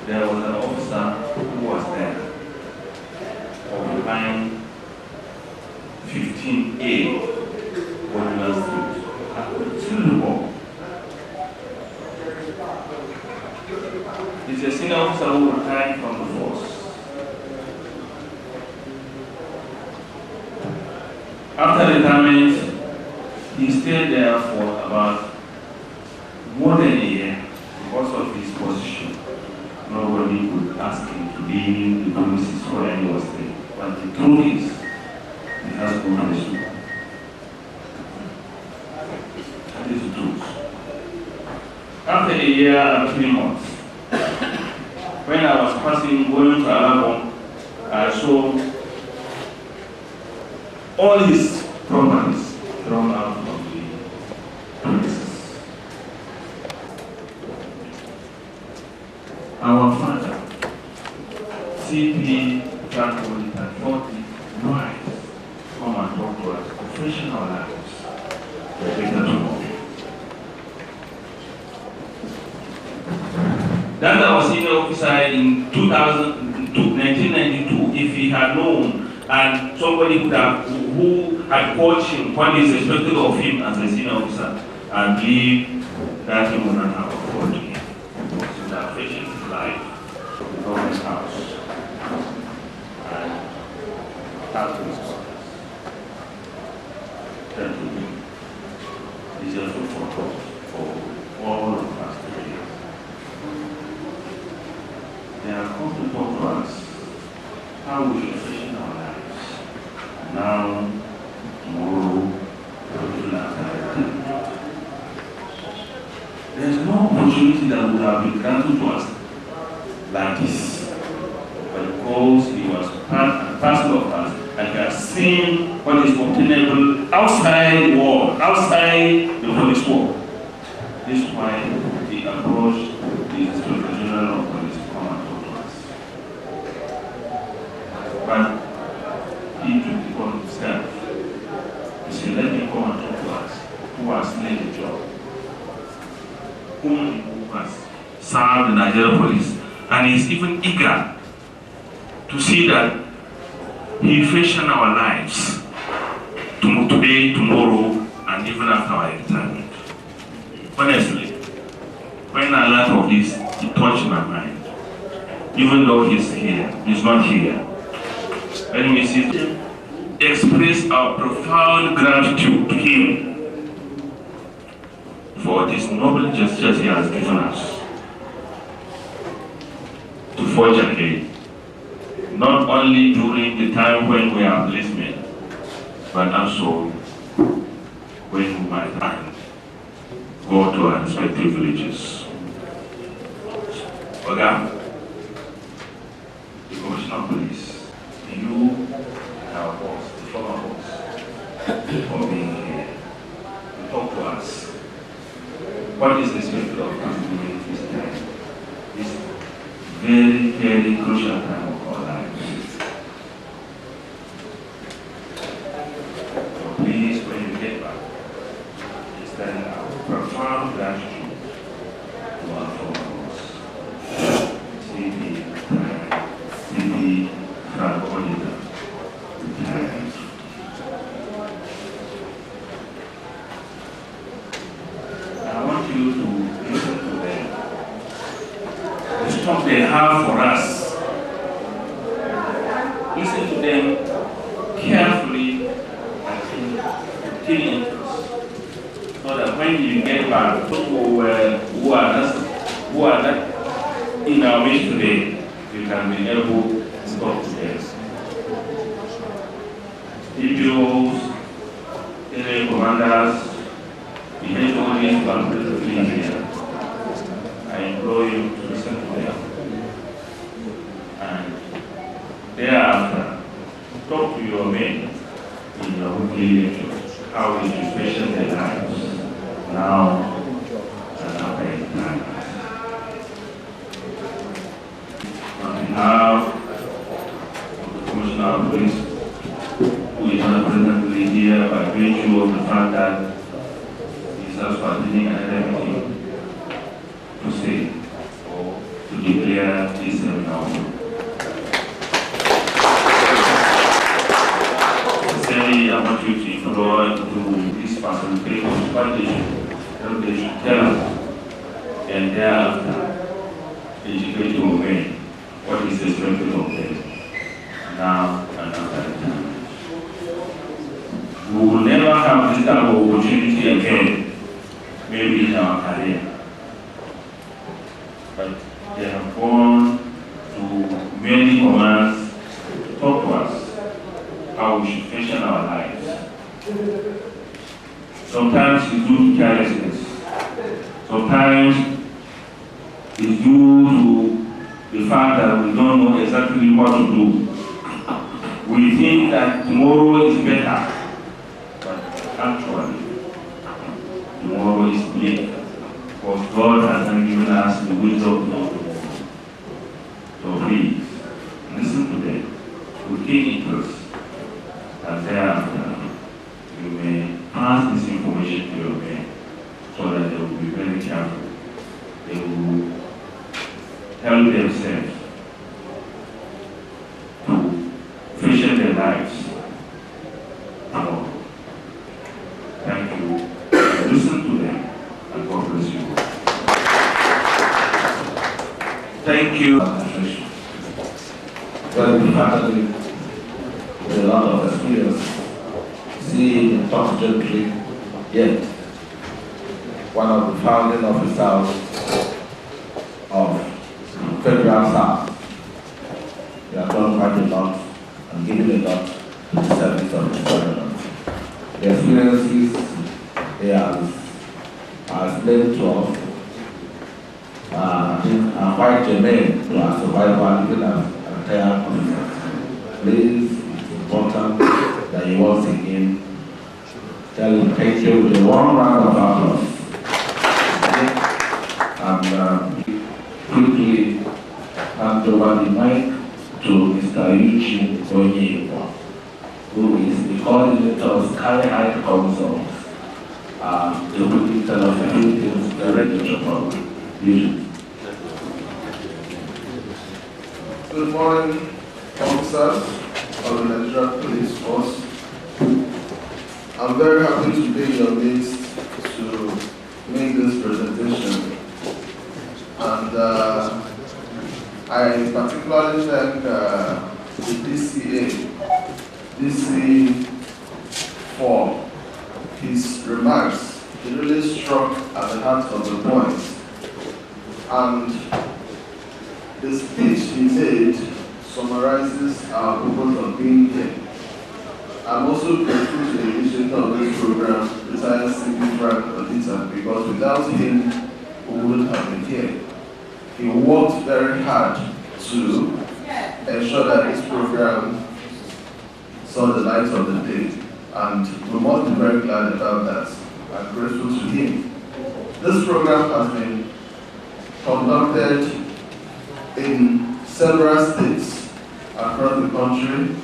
there was an officer who was there occupying 15A Ordinance Street. He's a senior officer who retired from the force. After retirement, he stayed there for about more than a year because of his position. Nobody could ask him to leave the premises where he was staying. But the truth is, he has no policy. That is the truth. After a year and 3 months, when I was passing, going to Alabama, I saw all his properties thrown out of the premises. Our father, CP Franklin, and 40 wives come and talk to us, professional lives, for better tomorrow. That was senior officer in 1992. If he had known, and somebody who had coached him, what is expected of him as a senior officer, I believe that he would not have afforded him. Because he had facing his life in the government house and have to his quarters. That to me is just a photo for all of us today. They have come to talk to us how we should fashion our lives. Now, tomorrow, there's no opportunity that would have been granted to us like this. But because he was part and parcel of us, and he has seen what is obtainable outside the world, outside the police world. This is why he approached the Inspector General of Police to come and talk to us. But he took it on himself. He said, let me come and talk to us, who has made the job, who has served the Nigerian police, and is even eager to see that he fashion our lives today, tomorrow, and even after our retirement. Honestly, when I learned of this, it touched my mind. Even though he's not here. When we see him, express our profound gratitude to him for these noble gestures he has given us to forge ahead, not only during the time when we are policemen, but also when we might go to our respective villages. Oga, the Commissioner of Police, you and our boss, the former boss, for being here to talk to us. What is expected of us during this time? This very, very crucial time of our lives. So please, when you get back, extend our profound gratitude to our former boss, CP Franklin. I want you to listen to them. The stuff they have for us. Listen to them carefully and keen interest. So that when you get back, people who are not in our midst today, you can be able to talk to them. DPOs, area commanders, the HODs who are presently here, I implore you to listen to them. And thereafter, talk to your men in your weekly lectures, how we should fashion their lives now and after retirement. On behalf of the Commissioner of Police, who is not presently here by virtue of the fact that he is also attending another meeting, to say or to declare this seminar. Sincerely, I want you to follow into this facilitation, what they should tell us, and thereafter educate your men what is expected of them now and after the time. We will never have this type of opportunity again, maybe in our career. But they have gone to many commands to talk to us how we should fashion our lives. Sometimes it's due to carelessness. Sometimes it's due to the fact that we don't know exactly what to do. We think that tomorrow is better, but actually, tomorrow is bleak, because God has not given us the wisdom of tomorrow. So please, listen to them, with keen interest, and thereafter, you may pass this information to your men, so that they will be very careful. They will help themselves to fashion their lives. So, thank you. Listen to them, and God bless you. Thank you. Well, we faculty with a lot of experience, seeing and talk gently, yet one of the founding officers of Federal South. They have done quite a lot and given a lot to the service of the government. The experiences they have explained to us are quite germane to our survival, even as an entire officer. Please, it's important that you once again tell him thank you with a warm round of applause. And quickly hand over the mic to Mr. Eugene Onyibo, who is the coordinator of Sky High Council, the Wikinger of the Philippines Director Program. Eugene. Good morning, officers of the Nigerian Police Force. I'm very happy to be in your midst to make this presentation. And I particularly thank the DCA, DC for his remarks. He really struck at the heart of the point. And the speech he made summarizes our purpose of being here. I'm also grateful to the initiator of this program, retired CP Frank Odita, because without him, we wouldn't have been here. He worked very hard to ensure that this program saw the light of the day, and we must be very glad about that. I'm grateful to him. This program has been conducted in several states across the country,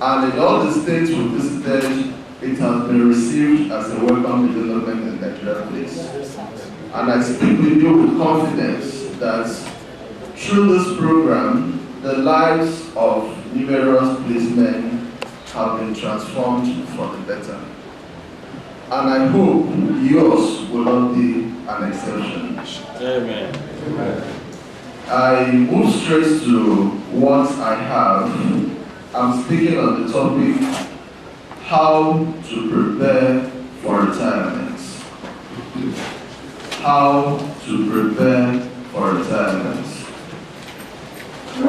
and in all the states we visited, it has been received as a welcome development in Nigeria Police. And I speak with you with confidence that through this program, the lives of numerous policemen have been transformed for the better. And I hope yours will not be an exception. Amen. I move straight to what I have. I'm speaking on the topic, how to prepare for retirement. How to prepare for retirement.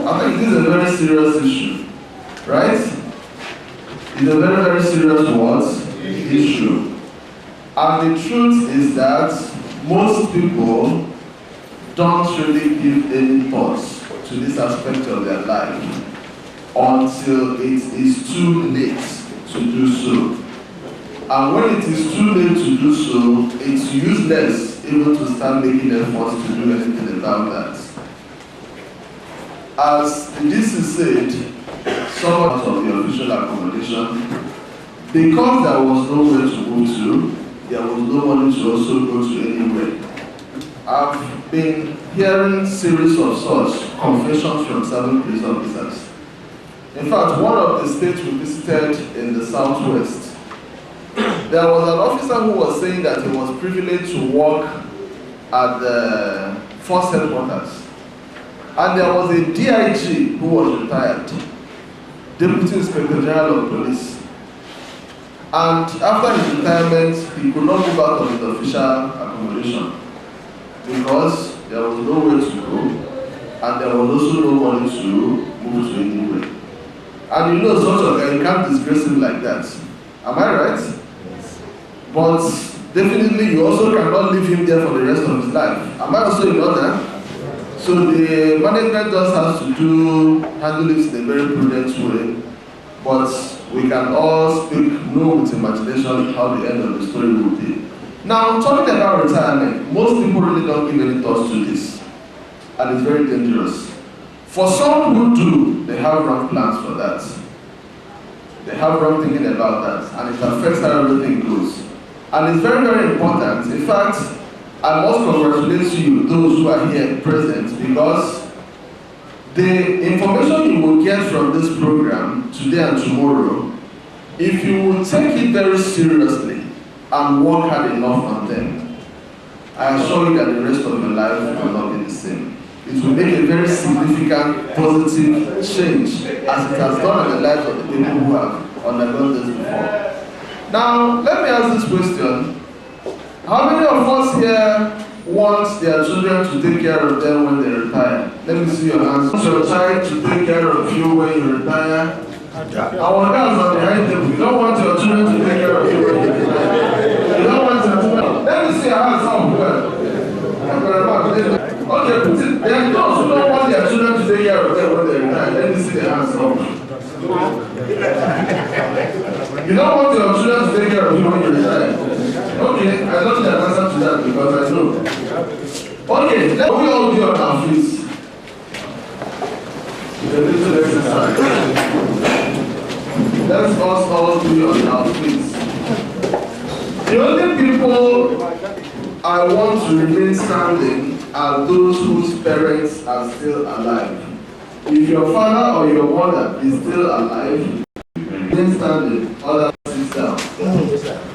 I think this is a very serious issue, right? It's a very, very serious what? Issue. And the truth is that most people don't really give any thought to this aspect of their life until it is too late to do so. And when it is too late to do so, it's useless even to start making efforts to do anything about that. As the DC said, some of the official accommodation, because there was nowhere to go to, there was no money to also go to anywhere. I've been hearing series of such confessions from 7 police officers. In fact, one of the states we visited in the southwest, there was an officer who was saying that he was privileged to work at the force headquarters. And there was a DIG who was retired, Deputy Inspector General of Police. And after his retirement, he could not move out of his official accommodation because there was nowhere to go, and there was also no money to move to anywhere. And you know, sort of, you can't disgrace him like that. Am I right? Yes. But definitely, you also cannot leave him there for the rest of his life. Am I also in order? So the management just has to handle it in a very prudent way. But we can all speak no with imagination how the end of the story will be. Now, talking about retirement, most people really don't give any thoughts to this. And it's very dangerous. For some who do, they have wrong plans for that. They have wrong thinking about that, and it affects how everything goes. And it's very, very important. In fact, I must congratulate you, those who are here present, because the information you will get from this program today and tomorrow, if you will take it very seriously and work hard enough on them, I assure you that the rest of your life will not be the same. It will make a very significant positive change as it has done in the lives of the people who have undergone this before. Now, let me ask this question. How many of us here want their children to take care of them when they retire? Let me see your hands. Want your child to take care of you when you retire? Our girls on the high table, you don't want your children to take care of you when you retire. You don't want your children. Let me see your hands up well. Okay, put it. There are those who don't want their children to take care of them when they retire. Let me see their hands up. You don't want your children to take care of you when you retire. Okay, I don't have an answer to that because I know. Okay, let me all do on our feet. The little exercise. Let's us all do on our feet. The only people I want to remain standing are those whose parents are still alive. If your father or your mother is still alive, remain standing, others sit down.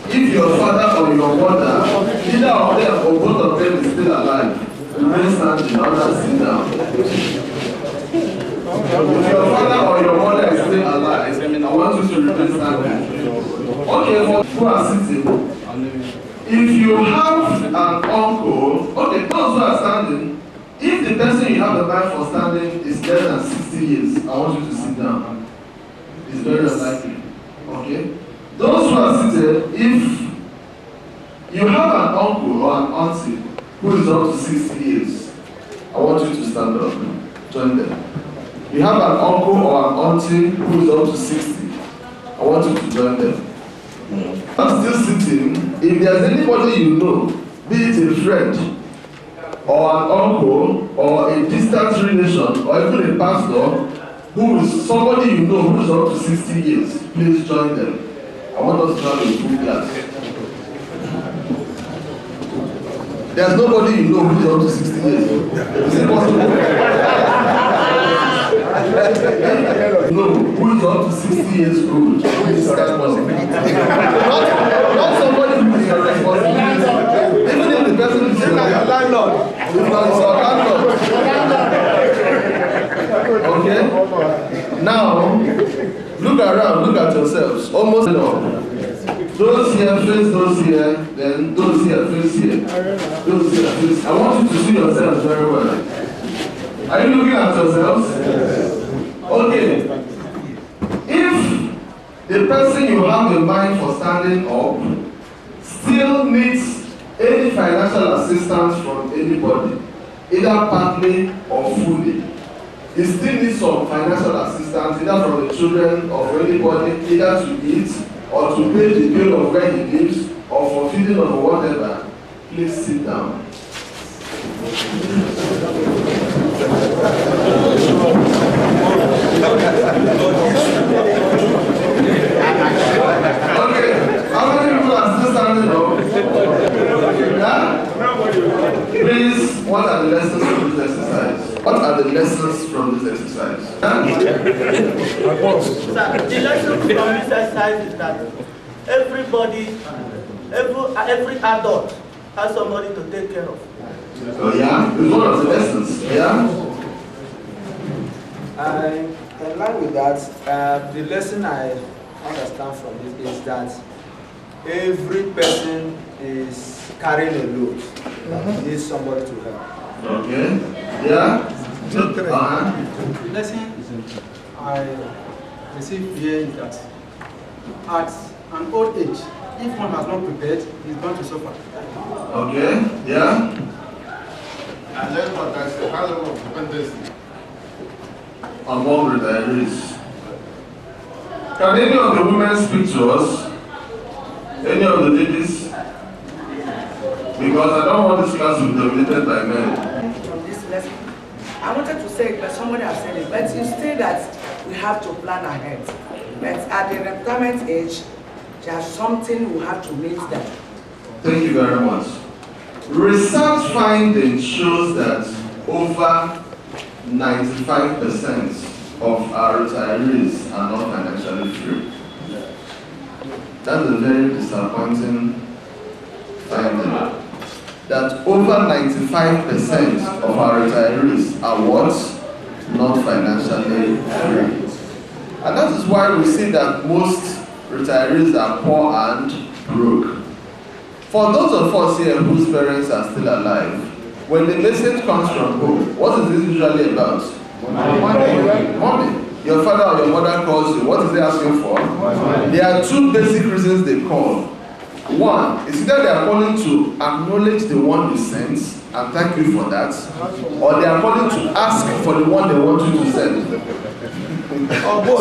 If your father or your mother, either of them or both of them is still alive, remain standing, others sit down. If your father or your mother is still alive, I want you to remain standing. Okay, for who are sitting, if you have an uncle, okay, those who are standing, if the person you have the mind for standing is less than 60 years, I want you to sit down. It's very unlikely. Okay? Those who are seated, if you have an uncle or an auntie who is up to 60 years, I want you to stand up. Join them. You have an uncle or an auntie who is up to 60, I want you to join them. I'm still sitting. If there's anybody you know, be it a friend, or an uncle, or a distant relation, or even a pastor, who is somebody you know who is up to 60 years, please join them. I want us to have a full class. There's nobody you know who is up to 60 years. Is it possible? No, who is up to 60 years old? Who is responsible? Not somebody who is responsible. Even if the person is your landlord. It's your landlord. Okay? Now, look around, look at yourselves. Almost enough. Those here face those here, then those here face here. Those here face. I want you to see yourselves very well. Are you looking at yourselves? Yes. Okay. If the person you have in mind for standing up still needs any financial assistance from anybody, either partly or fully, he still needs some financial assistance either from the children or from anybody, either to eat or to pay the bill of where he lives or for feeding or whatever, please sit down. Okay, how many people are still standing up? Yeah? Please, what are the lessons from this exercise? What are the lessons from this exercise? Sir, the lesson from this exercise is that everybody, every adult has somebody to take care of. Oh yeah? It's one of the lessons. Yeah? In line with that, the lesson I understand from this is that every person is carrying a load that needs somebody to help. Okay. Yeah? The lesson I received here is that at an old age, if one has not prepared, he's going to suffer. Okay. Yeah? I learned what I said, high level of dependency. Among retirees. Can any of the women speak to us? Any of the ladies? Because I don't want this class to be dominated by men. From this lesson, I wanted to say it, but somebody has said it. But you say that we have to plan ahead. But at the retirement age, there's something we have to meet them. Thank you very much. Research findings shows that over 95% of our retirees are not financially free. That's a very disappointing finding. That over 95% of our retirees are what? Not financially free. And that is why we see that most retirees are poor and broke. For those of us here whose parents are still alive, when the message comes from home, what is it usually about? Money. Money. Your father or your mother calls you, what is they asking for? There are two basic reasons they call. One, is either they are calling to acknowledge the one you sent and thank you for that, or they are calling to ask for the one they want you to send.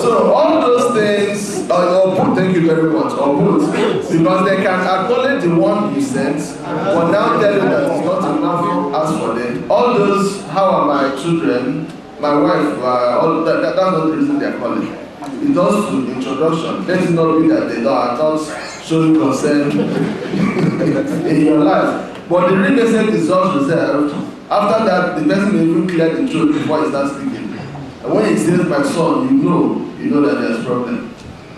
So all those things, or both, thank you very much, or both, because they can acknowledge the one you sent, but now tell you that it's not enough as for them. All those, how are my children, my wife, all that's not the reason they are calling. It does to introduction. Let it not be that they are not showing concern in your life. But the real message is just reserved. After that, the person will even clear the truth before he starts speaking. And when he says, my son, you know that there's a problem.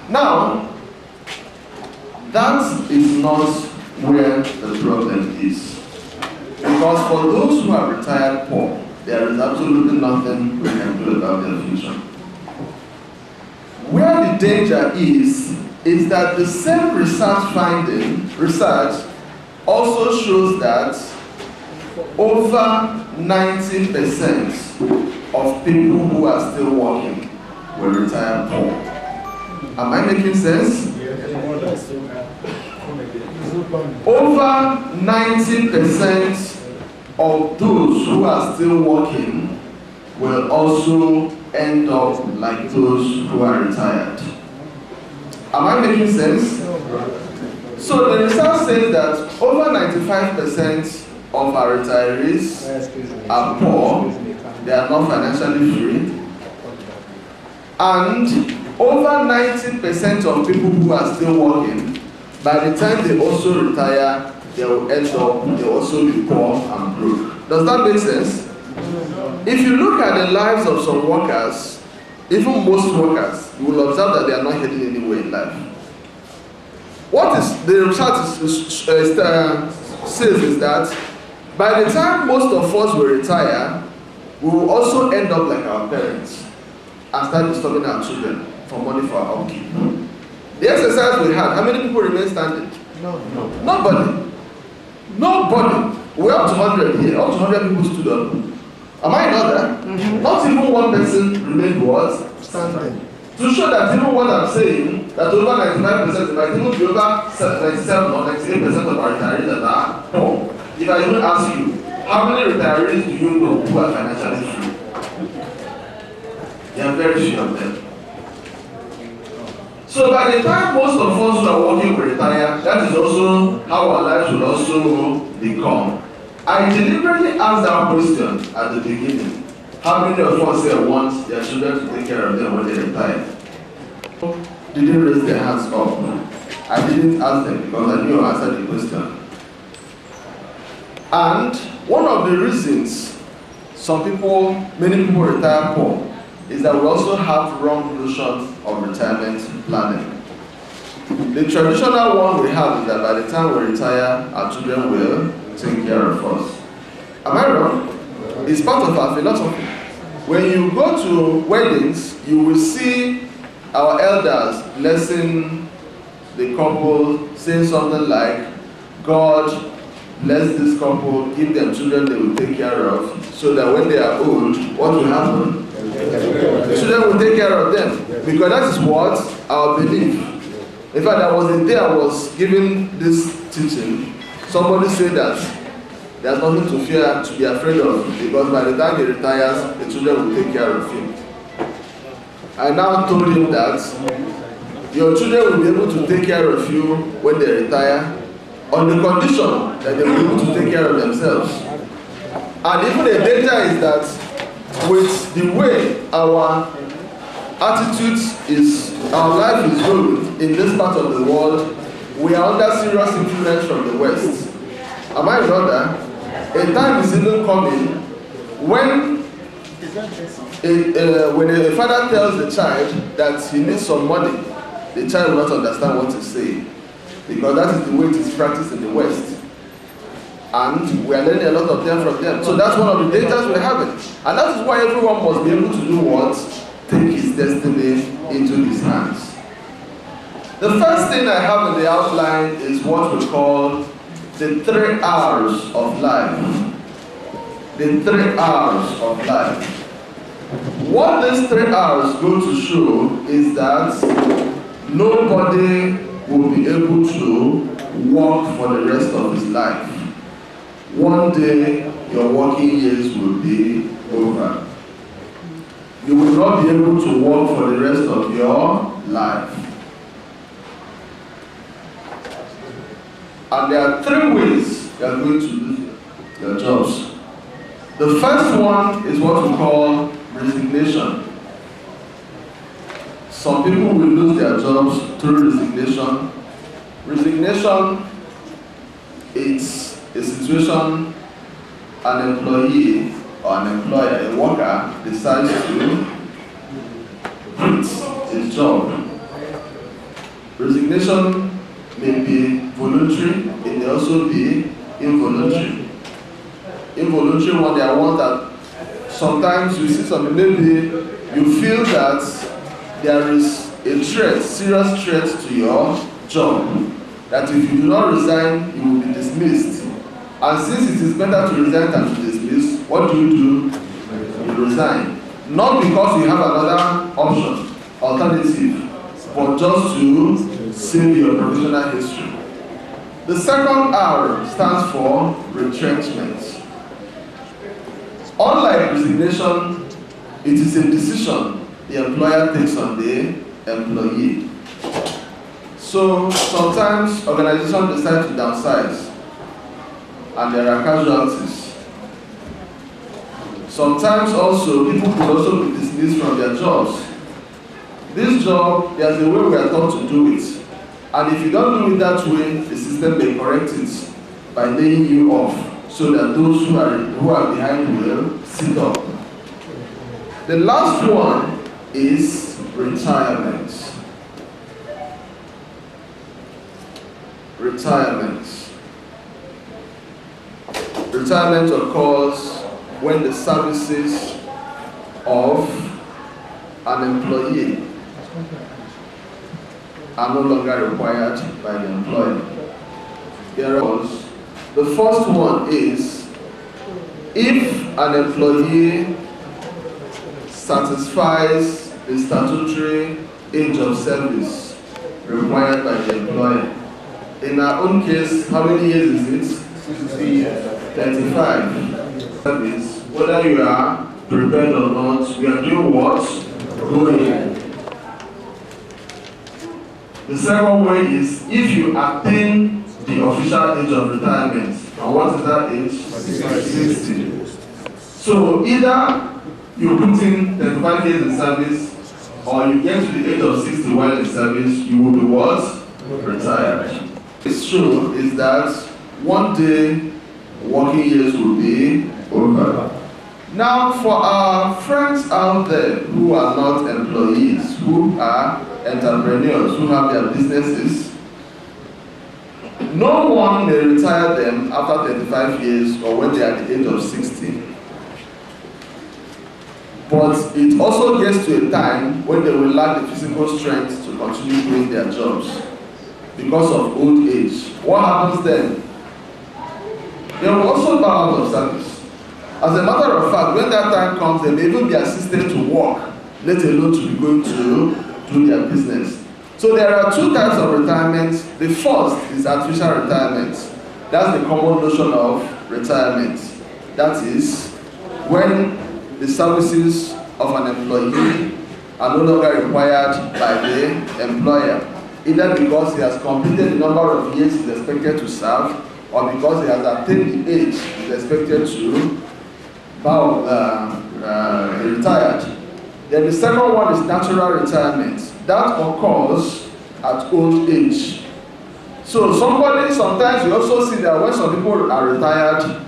Now, that is not where the problem is. Because for those who are retired poor, there is absolutely nothing we can do about their future. Where the danger is that the same research also shows that over 90% of people who are still working will retire poor. Am I making sense? Over 90% of those who are still working will also end up like those who are retired. Am I making sense? So the research says that over 95% of our retirees are poor, they are not financially free, and over 90% of people who are still working, by the time they also retire, they will end up, they will also be poor and broke. Does that make sense? If you look at the lives of some workers, even most workers, you will observe that they are not heading anywhere in life. What is the research says is that by the time most of us will retire, we will also end up like our parents and start disturbing our children for money for our upkeep. The exercise we had, how many people remain standing? No. Nobody. We're up to 100 here. Up to 100 people stood up. Am I not there? Mm-hmm. Not even one person remained what? Standing. To show that even what I'm saying, that over 95%, if I even be over 97 or 98% of our retirees that are poor, if I even ask you, how many retirees do you know who are financially free? There are very few of them. So by the time most of us who are working will retire, that is also how our lives will also become. I deliberately asked that question at the beginning. How many of us here want their children to take care of them when they retire? They didn't raise their hands up. I didn't ask them because I knew I answered the question. And one of the reasons many people retire poor, is that we also have wrong notions of retirement planning. The traditional one we have is that by the time we retire, our children will take care of us. Am I wrong? It's part of our philosophy. When you go to weddings, you will see our elders blessing the couple, saying something like, God bless this couple, give them children they will take care of, so that when they are old, what will happen? The children will take care of them. Because that is what our belief. In fact, there was a day I was giving this teaching, somebody said that there's nothing to fear, to be afraid of, because by the time he retires, the children will take care of him. I now told him that your children will be able to take care of you when they retire, on the condition that they will be able to take care of themselves. And even the danger is that with the way our attitude is, our life is going in this part of the world, we are under serious influence from the West. Am I brother? A time is even coming when a father tells the child that he needs some money, the child will not understand what to say, because that is the way it is practiced in the West. And we are learning a lot of them from them. So that's one of the dangers we're having. And that is why everyone must be able to do what? Take his destiny into his hands. The first thing I have in the outline is what we call the 3 hours of life. The 3 hours of life. What these 3 hours go to show is that nobody will be able to work for the rest of his life. One day, your working years will be over. You will not be able to work for the rest of your life. And there are 3 ways you are going to lose your jobs. The first one is what we call resignation. Some people will lose their jobs through resignation. Resignation is a situation an employee or an employer, a worker, decides to quit his job. Resignation may be voluntary, it may also be involuntary. Involuntary one, they are one that sometimes you see something, maybe you feel that there is a threat, serious threat to your job, that if you do not resign, you will be dismissed. And since it is better to resign than to dismiss, what do? You resign. Not because you have another option, alternative, but just to save your professional history. The second R stands for retrenchment. Unlike resignation, it is a decision the employer takes on the employee. So sometimes organizations decide to downsize, and there are casualties. Sometimes also, people could also be dismissed from their jobs. This job, there's a way we are taught to do it. And if you don't do it that way, the system may correct it by laying you off, so that those who are behind will sit up. The last one is retirement. Retirement. Retirement occurs when the services of an employee are no longer required by the employer. The first one is if an employee satisfies the statutory age of service required by the employer. In our own case, how many years is it? 35. That means whether you are prepared or not, we are doing what? Going. The second way is if you attain the official age of retirement. And what is that age? 60. So either you put in 35 years in service, or you get to the age of 60 while in service, you will be what? Retired. It's true is that one day working years will be over. Now, for our friends out there who are not employees, who are entrepreneurs, who have their businesses, no one may retire them after 35 years or when they are at the age of 60. But it also gets to a time when they will lack the physical strength to continue doing their jobs because of old age. What happens then? They will also bow out of service. As a matter of fact, when that time comes, they may even be assisted to work, let alone to be going to do their business. So there are two types of retirement. The first is artificial retirement. That's the common notion of retirement. That is when the services of an employee are no longer required by the employer, either because he has completed the number of years he is expected to serve, or because he has attained the age he is expected to retired. Then the second one is natural retirement. That occurs at old age. So sometimes you also see that when some people are retired,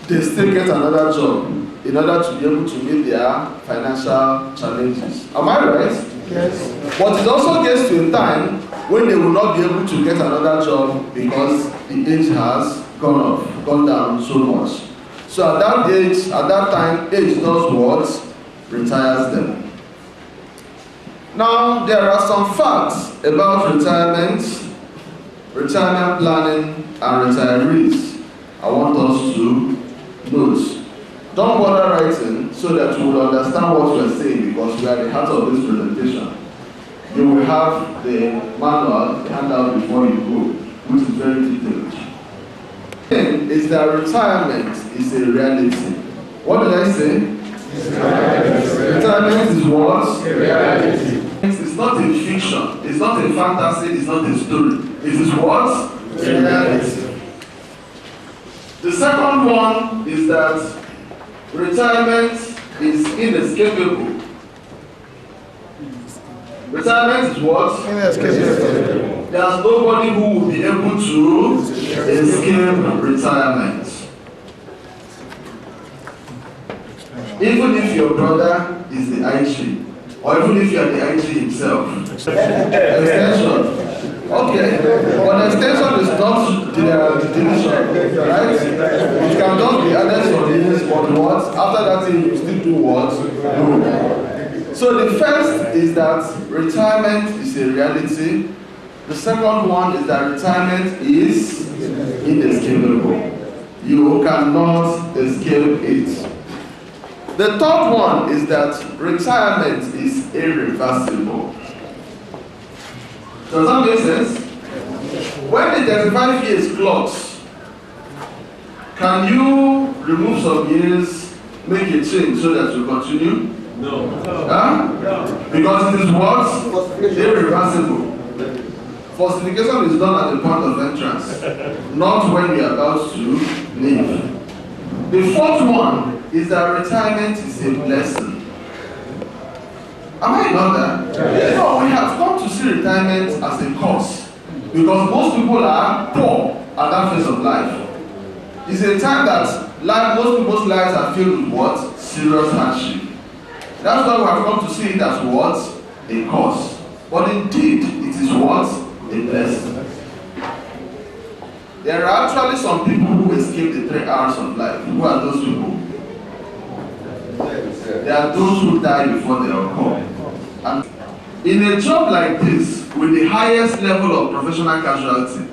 they still get another job in order to be able to meet their financial challenges. Am I right? Yes. But it also gets to a time when they will not be able to get another job because the age has gone down so much. So at that time, age does what? Retires them. Now, there are some facts about retirement planning, and retirees I want us to note. Don't bother writing so that you will understand what we are saying, because we are at the heart of this presentation. You will have the manual, the handout before you go, which is very detailed. Is that retirement is a reality. What did I say? Retirement is what? A reality. It's not a fiction, it's not a fantasy, it's not a story. It is what? A reality. The second one is that retirement is inescapable. Retirement is what? Inescapable. There's nobody who will be able to escape retirement. Even if your brother is the IG, or even if you are the IG himself. Extension. Okay, but extension is not the division, right? It can just be added to this, but what? After that thing, you still do what? No. So the first is that retirement is a reality. The second one is that retirement is inescapable. You cannot escape it. The third one is that retirement is irreversible. Does that make sense? When the 35 years clocks, can you remove some years, make a change so that you continue? No. Huh? No. Because it is what? Irreversible. Falsification is done at the point of entrance, not when we are about to leave. The fourth one is that retirement is a blessing. Am I not that? Yes. No, we have come to see retirement as a curse because most people are poor at that phase of life. It's a time that most people's lives are filled with what? Serious hardship. That's why we have come to see it as what? A curse. But indeed, it is what? A blessing. There are actually some people who escape the 3 hours of life. Who are those people? There are those who die before they occur. And in a job like this, with the highest level of professional casualty,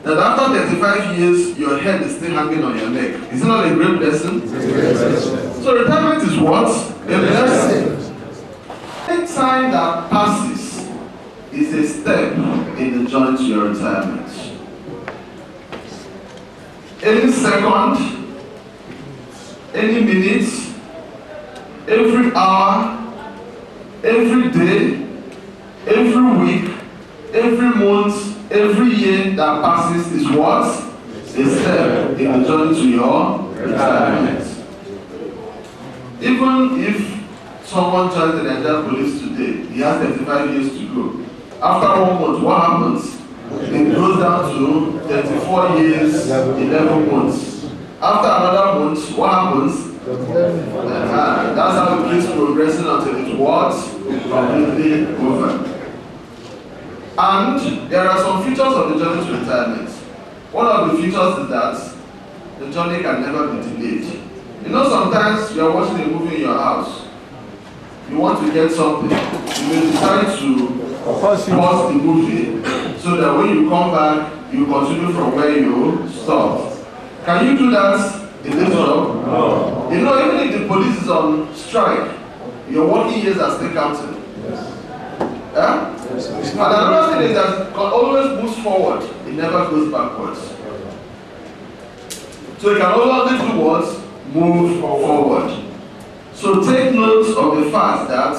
that after 35 years, your head is still hanging on your neck. Is it not a great blessing? So retirement is what? A blessing. Any time that passes is a step in the journey to your retirement. Any second, any minute, every hour, every day, every week, every month, every year that passes is what? A step in the journey to your retirement. Even if someone joins the Nigerian police today, he has 35 years to go. After 1 month, what happens? It goes down to 34 years, 11 months. After another month, what happens? That's how it keeps progressing until it was completely over. And there are some features of the journey to retirement. One of the features is that the journey can never be delayed. You know, sometimes you are watching a movie in your house, you want to get something, you may decide to pause the movie so that when you come back, you continue from where you stopped. Can you do that in this job? No. You know, even if the police is on strike, your working years are still counting. Yeah? And another thing is that it always moves forward, it never goes backwards. So it can always do what? Move forward. So take note of the fact that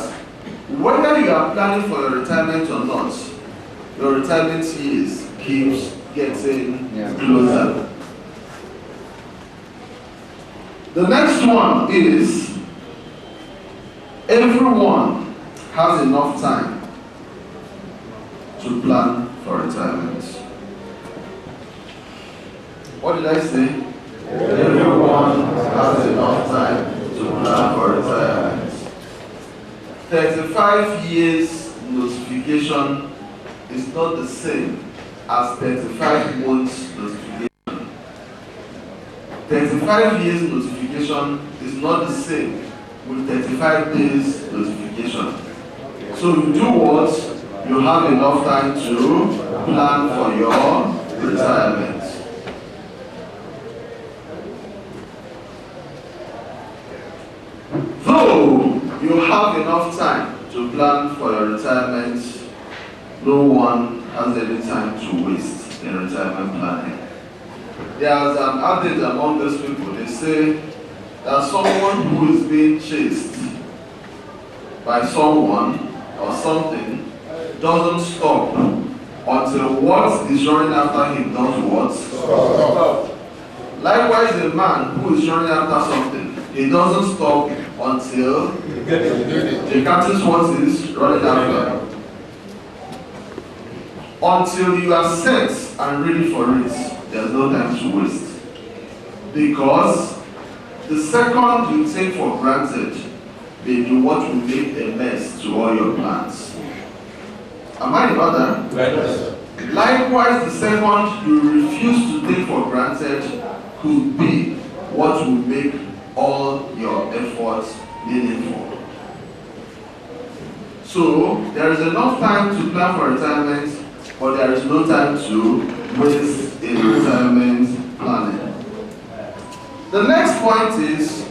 whether you are planning for your retirement or not, your retirement years keeps getting closer. The next one is everyone has enough time to plan for retirement. What did I say? Everyone has enough time to plan for retirement. 35 years notification is not the same as 35 months notification. 35 years notification is not the same with 35 days notification. So you do what? You have enough time to plan for your retirement. Though you have enough time to plan for your retirement, no one has any time to waste in retirement planning. There's an adage among those people. They say that someone who is being chased by someone or something doesn't stop until what is running after him does what? Stop. Likewise, a man who is running after something, he doesn't stop until the catches what is running after. Until you are set and ready for it, there's no time to waste. Because the second you take for granted may be what will make a mess to all your plans. Am I about that? Yes. Likewise, the second you refuse to take for granted could be what will make all your efforts meaningful. So, there is enough time to plan for retirement, but there is no time to waste in retirement planning. The next point is,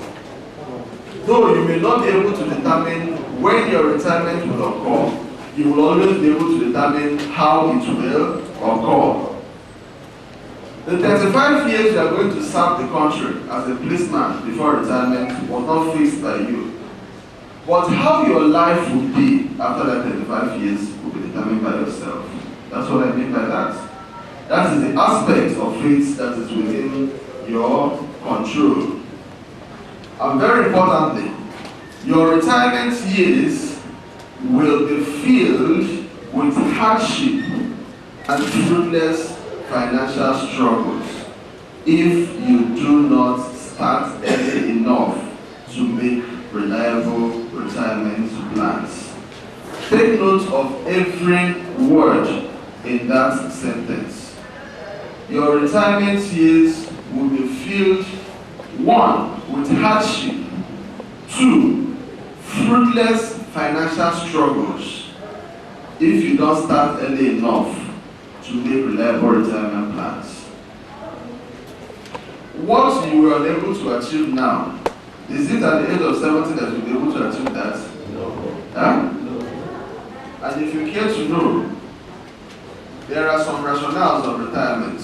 though you may not be able to determine when your retirement will occur, you will always be able to determine how it will occur. The 35 years you are going to serve the country as a policeman before retirement was not fixed by you. But how your life will be after that 35 years will be determined by yourself. That's what I mean by that. That is the aspect of it that is within your control. And very importantly, your retirement years will be filled with hardship and fruitless financial struggles if you do not start early enough to make reliable retirement plans. Take note of every word in that sentence. Your retirement years will be filled, 1, with hardship, 2, fruitless financial struggles if you don't start early enough to make reliable retirement plans. What you were unable to achieve now, is it at the age of 70 that you'll be able to achieve that? No. Huh? No. And if you care to know, there are some rationales of retirement.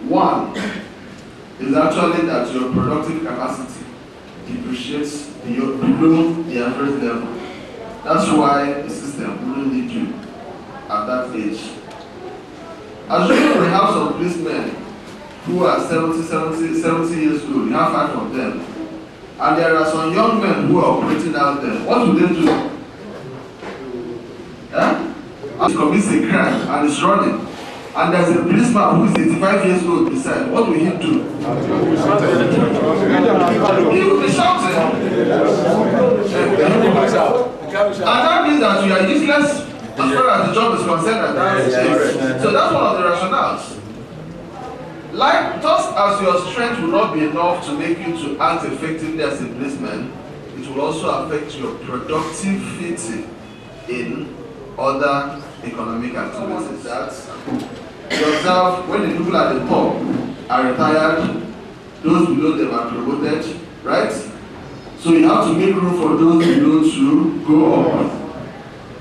1 is actually that your productive capacity depreciates below the average level. That's why the system wouldn't need you at that age. Assuming we have some policemen who are 70 years old, we have 5 of them, and there are some young men who are operating out there, what will they do? He commits a crime and is running. and there's a policeman who is 85 years old beside, what will he do? He will be shouting. And that means that you are useless as far as the job is concerned at that stage. So that's one of the rationales. Like, just as your strength will not be enough to make you to act effectively as a policeman, it will also affect your productivity in other economic activities. That you observe when the people at the top are retired, those below them are promoted, right? So you have to make room for those below to go up.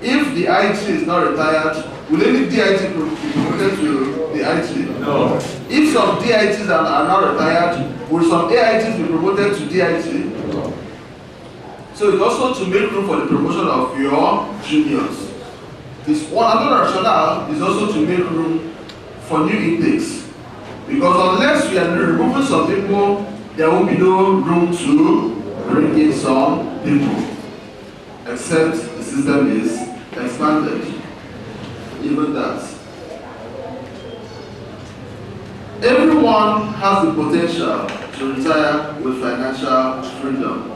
If the IG is not retired, will any DIG be promoted to the IG? No. If some DIGs are not retired, will some AIGs be promoted to DIG? No. So it's also to make room for the promotion of your juniors. This one another rationale is also to make room for new intakes. Because unless we are removing some people, there will be no room to bring in some people. Except the system is expanded. Even that. Everyone has the potential to retire with financial freedom.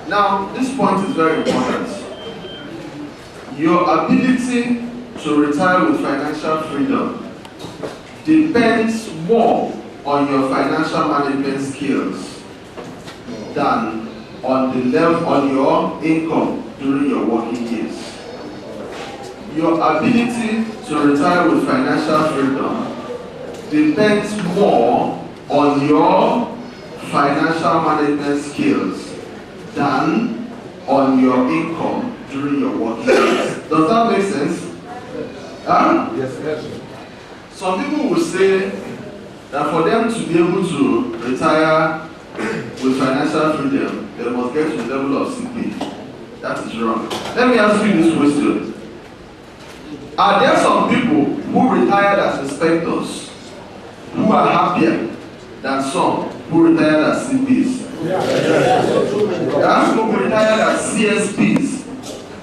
Now, this point is very important. Your ability to retire with financial freedom depends more on your financial management skills than on the level on your income during your working years. Your ability to retire with financial freedom depends more on your financial management skills than on your income during your working years. Does that make sense? Huh? Yes, yes. Some people will say that for them to be able to retire with financial freedom, they must get to the level of CP. That is wrong. Let me ask you this question. Are there some people who retired as inspectors who are happier than some who retired as CPs? There are some who retired as CSPs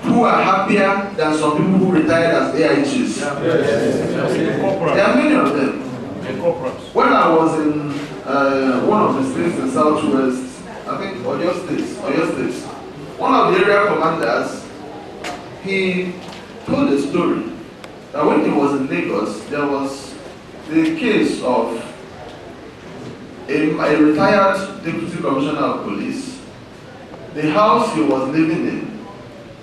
who are happier than some people who retired as AIGs. There are many of them. When I was in one of the states in Southwest, I think Oyo State, one of the area commanders, he told a story that when he was in Lagos, there was the case of a retired deputy commissioner of police. The house he was living in,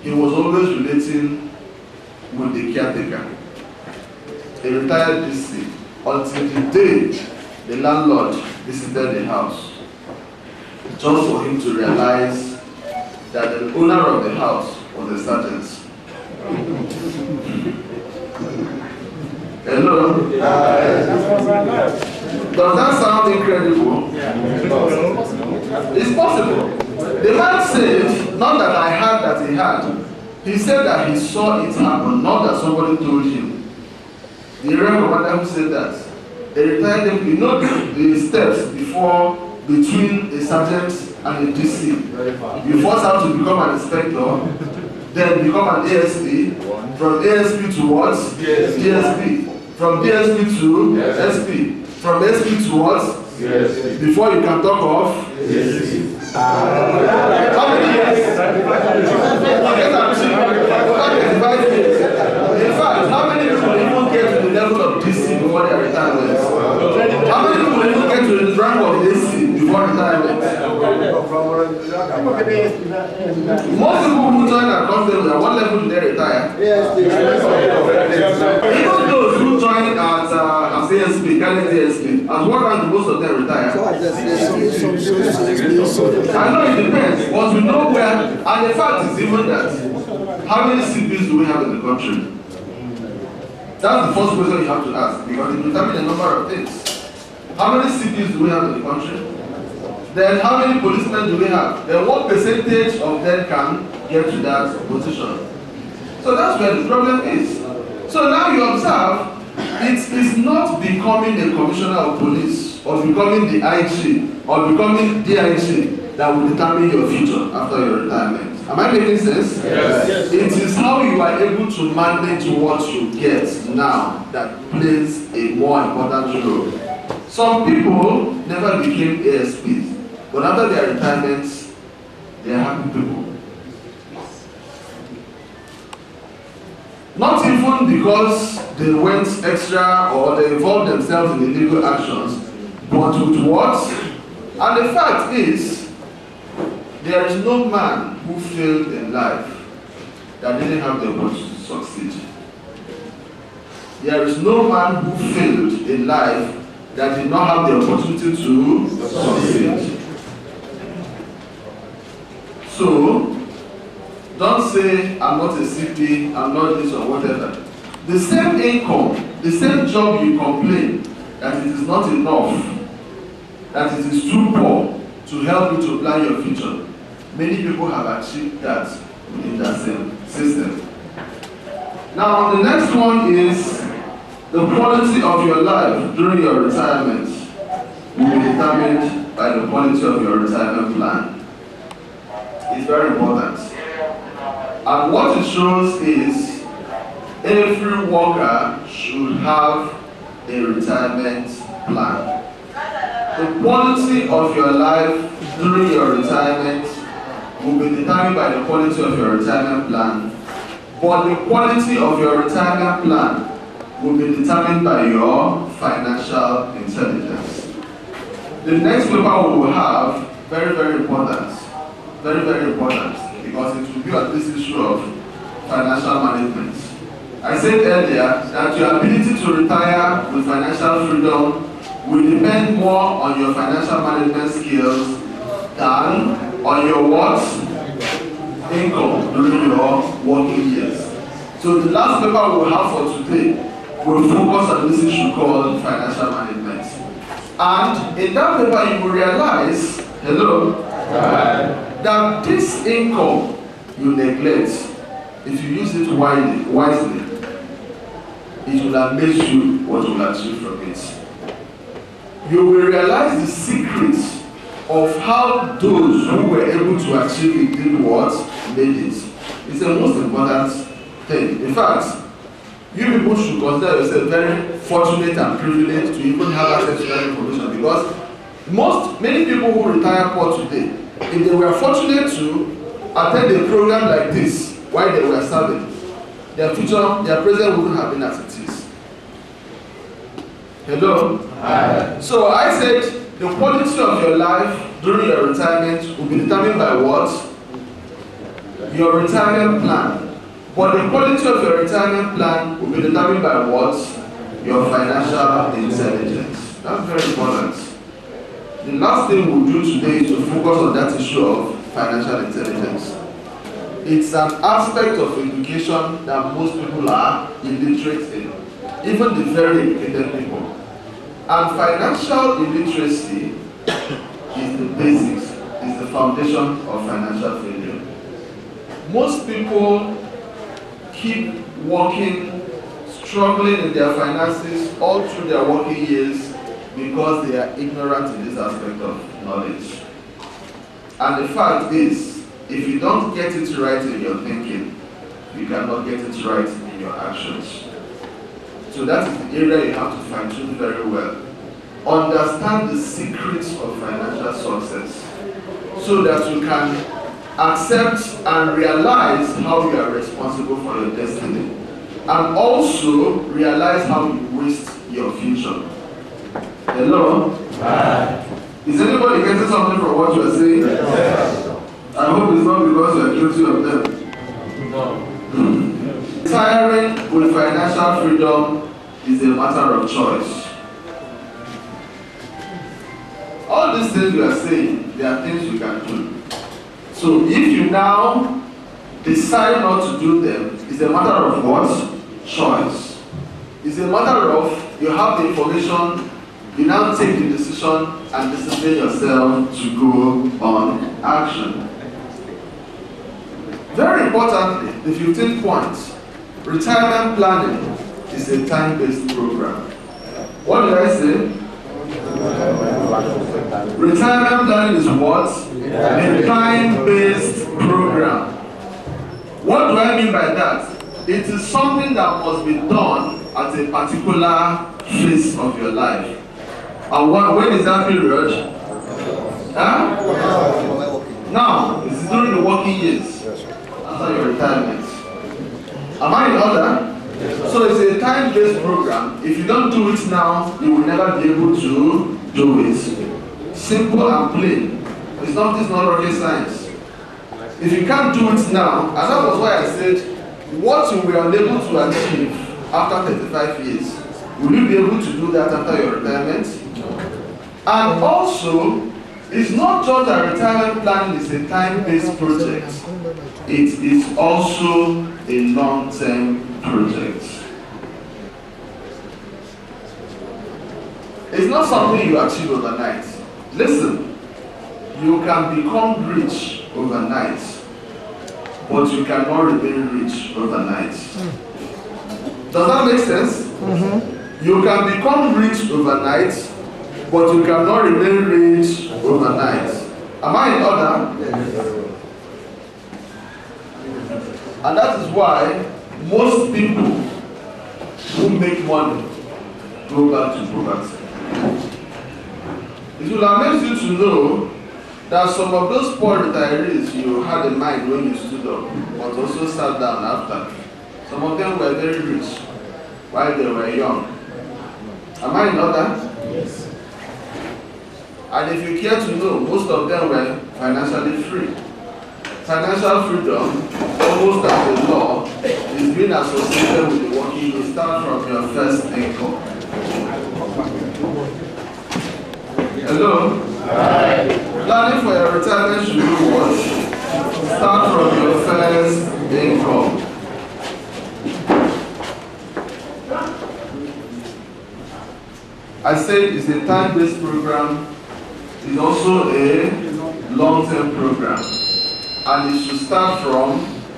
he was always relating with the caretaker, a retired DC, until the day the landlord visited the house, just for him to realize that the owner of the house was a sergeant. Hello? Does that sound incredible? It's possible. The man said, not that I had that he had, he said that he saw it happen, not that somebody told him. The area commander who said that, they retired them, you know the steps between a sergeant and a DC. You first have to become an inspector, then become an ASP, from ASP to what? DSP. From DSP to SP. From SP to what? Before you can talk of how many years? In fact, how many people even get to the level of DC before their retirement? How many people even get to the rank of AC before retirement? Most people who join our constable, at what level do they retire? Even those who join as ASP, carrying ASP, at what rank do most of them retire? I know it depends, but we know where, and the fact is even that, how many CPs do we have in the country? That's the first question you have to ask, because it determines a number of things. How many CPs do we have in the country? Then how many policemen do we have? Then what percentage of them can get to that position? So that's where the problem is. So now you observe, it is not becoming a commissioner of police, or becoming the IG, or becoming DIG, that will determine your future after your retirement. Am I making sense? Yes. It is how you are able to manage what you get now that plays a more important role. Some people never became ASPs, but after their retirements, they are happy people. Not even because they went extra or they involved themselves in illegal actions, but with what? And the fact is, there is no man who failed in life that didn't have the opportunity to succeed. There is no man who failed in life that did not have the opportunity to succeed. So, don't say, I'm not a CP, I'm not this or whatever. The same income, the same job you complain that it is not enough, that it is too poor to help you to plan your future. Many people have achieved that within that same system. Now, the next one is the quality of your life during your retirement will be determined by the quality of your retirement plan. It's very important. And what it shows is every worker should have a retirement plan. The quality of your life during your retirement will be determined by the quality of your retirement plan. But the quality of your retirement plan will be determined by your financial intelligence. The next paper we will have, very, very important. Very, very important, because it will be on this issue of financial management. I said earlier that your ability to retire with financial freedom will depend more on your financial management skills than on your what? Income during your working years. So the last paper we will have for today will focus on this issue called financial management. And in that paper you will realize, hello, that this income you neglect, if you use it wisely, it will amaze you what you will achieve from it. You will realize the secrets of how those who were able to achieve it did what? Made it. It's the most important thing. In fact, you people should consider yourself very fortunate and privileged to even have access to that information, because many people who retire poor today, if they were fortunate to attend a program like this while they were serving, their future, their present wouldn't have been as it is. Hello? Hi. So I said the quality of your life during your retirement will be determined by what? Your retirement plan. But the quality of your retirement plan will be determined by what? Your financial intelligence. That's very important. The last thing we'll do today is to focus on that issue of financial intelligence. It's an aspect of education that most people are illiterate in, even the very educated people. And financial illiteracy is the basics, is the foundation of financial failure. Most people keep working, struggling in their finances all through their working years because they are ignorant in this aspect of knowledge. And the fact is, if you don't get it right in your thinking, you cannot get it right in your actions. So that is the area you have to fine-tune very well. Understand the secrets of financial success so that you can accept and realize how you are responsible for your destiny, and also realize how you waste your future. Hello? Hi. Is anybody getting something from what you are saying? Yes. I hope it's not because you are guilty of them. No. Retiring with financial freedom is a matter of choice. All these things we are saying, they are things you can do. So if you now decide not to do them, it's a matter of what? Choice. It's a matter of you have the information, you now take the decision and discipline yourself to go on action. Very importantly, the 15th point, retirement planning is a time-based program. What did I say? Retirement planning is what? A time-based program. What do I mean by that? It is something that must be done at a particular phase of your life. And when is that period? Now, it's during the working years, after your retirement. Am I in order? So it's a time-based program. If you don't do it now, you will never be able to do it. Simple and plain. It's not rocket science. If you can't do it now, and that was why I said, what you were unable to achieve after 35 years, will you be able to do that after your retirement? And also, it's not just that retirement planning is a time-based project. It is also a long-term project. It's not something you achieve overnight. Listen, you can become rich overnight, but you cannot remain rich overnight. Does that make sense? You can become rich overnight, but you cannot remain rich overnight. Am I in order? And that is why most people who make money go back to poverty. It will amaze you to know that some of those poor retirees you had in mind when you stood up, but also sat down after, some of them were very rich while they were young. Am I in order? Yes. And if you care to know, most of them were financially free. Financial freedom, almost as a law, is being associated with the working. You start from your first income. Hello? Hi. Planning for your retirement should do what? Start from your first income. I said it's a time-based program. It's also a long-term program. And it should start from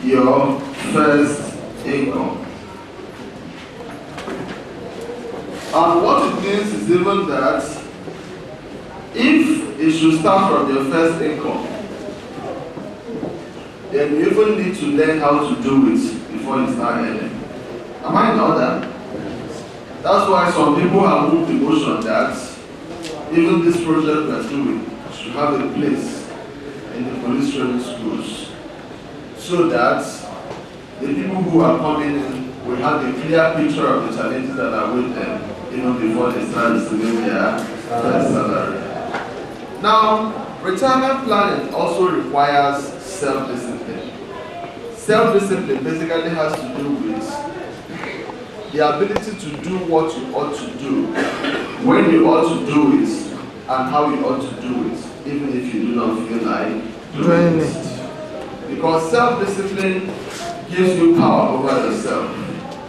your first income. And what it means is even that if it should start from your first income, then you even need to learn how to do it before you start earning. Am I in order? That's why some people have moved the notion that even this project we are doing should have a place in the police training schools, so that the people who are coming in will have a clear picture of the challenges that await them even before they start receiving their first salary. Now, retirement planning also requires self-discipline. Self-discipline basically has to do with the ability to do what you ought to do, when you ought to do it, and how you ought to do it, even if you do not feel like doing it. Because self-discipline gives you power over yourself,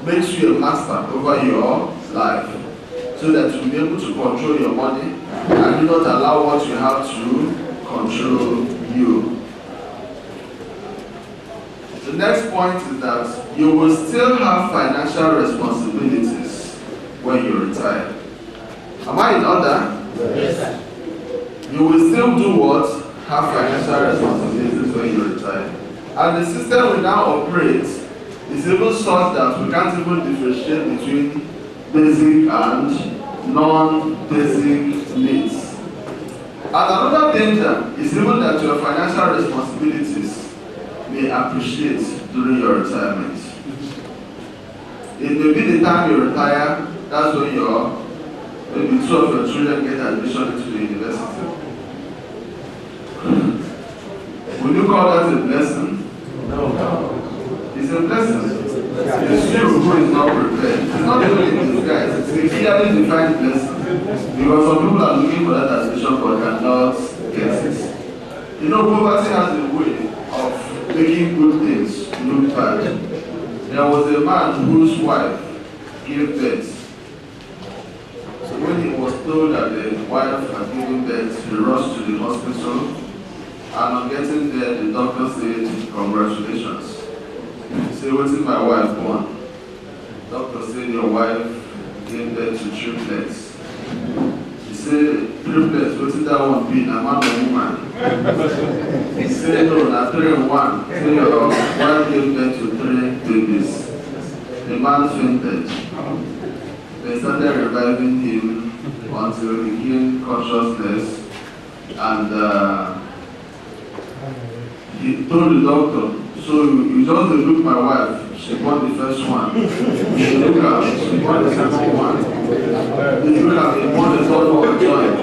makes you a master over your life, so that you'll be able to control your money and do not allow what you have to control you. The next point is that you will still have financial responsibilities when you retire. Am I in order? Yes. You will still do what? Have financial responsibilities when you retire. And the system we now operate is even such that we can't even differentiate between basic and non-basic needs. And another danger is even that your financial responsibilities may appreciate during your retirement. It may be the time you retire, that's when maybe 2 of your children get admission into the university. Will you call that a blessing? No. It's a blessing. It's you who is not prepared. It's not only in disguise, it's a clearly defined blessing. Because some people are looking for that admission but cannot get it. You know, poverty has a way of making good things look bad. There was a man whose wife gave birth. So when he was told that the wife had given birth, he rushed to the hospital, and on getting there, the doctor said, "Congratulations." He said, "What is my wife born?" The doctor said, "Your wife gave birth to triplets." He said, triplets, what's that one be? A man or woman? He said, no, na 3 and 1. So your wife gave birth to 3 babies. The man fainted. They started reviving him until he gained consciousness, and he told the doctor, so you just look my wife, she bought the first one. You look at she bought the second one. You look at she bought the third one joint.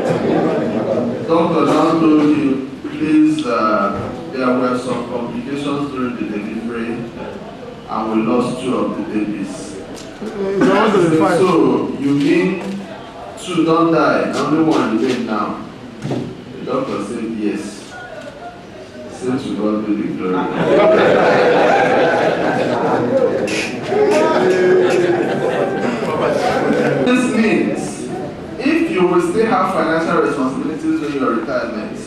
Doctor now told you, please, there were some complications during the delivery, and we lost 2 of the babies. So you mean 2 don't die, only 1 remain now? The doctor said yes. Since we don't do the glory. This means if you will still have financial responsibilities during your retirement,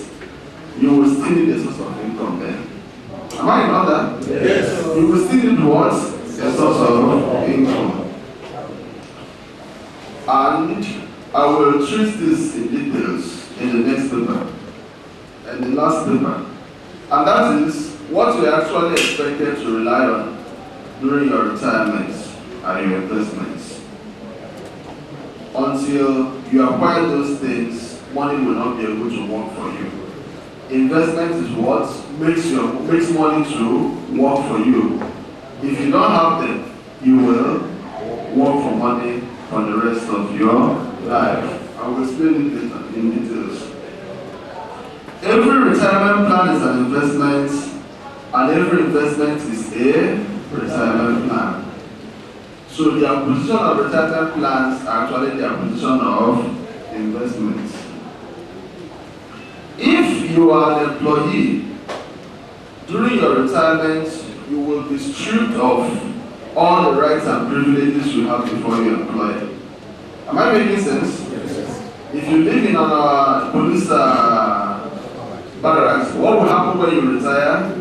you will still need a source of income then. Am I not that? Yes. You will still need what? A source of income. And I will treat this in details in the next paper and the last paper. And that is what you are actually expected to rely on during your retirement and your investments. Until you acquire those things, money will not be able to work for you. Investment is what makes money to work for you. If you don't have them, you will work for money for the rest of your life. I will explain it later in details. Every retirement plan is an investment, and every investment is a retirement plan. So the acquisition of retirement plans are actually the acquisition of investments. If you are an employee, during your retirement, you will be stripped of all the rights and privileges you have before you employ. Am I making sense? Yes. If you live in a police barracks, what will happen when you retire?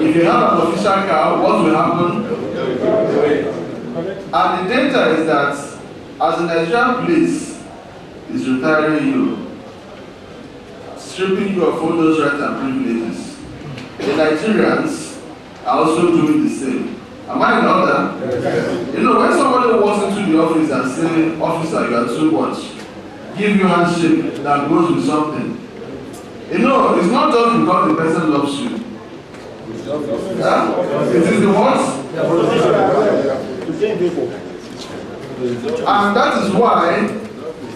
If you have an official car, what will happen? And the danger is that as the Nigerian police is retiring you, stripping you of all those rights and privileges, the Nigerians are also doing the same. Am I in order? Yes. You know, when somebody walks into the office and says, officer, you are too much, give you a handshake that goes with something. You know, it's not just because the person loves you. Yeah? It is the what? And that is why,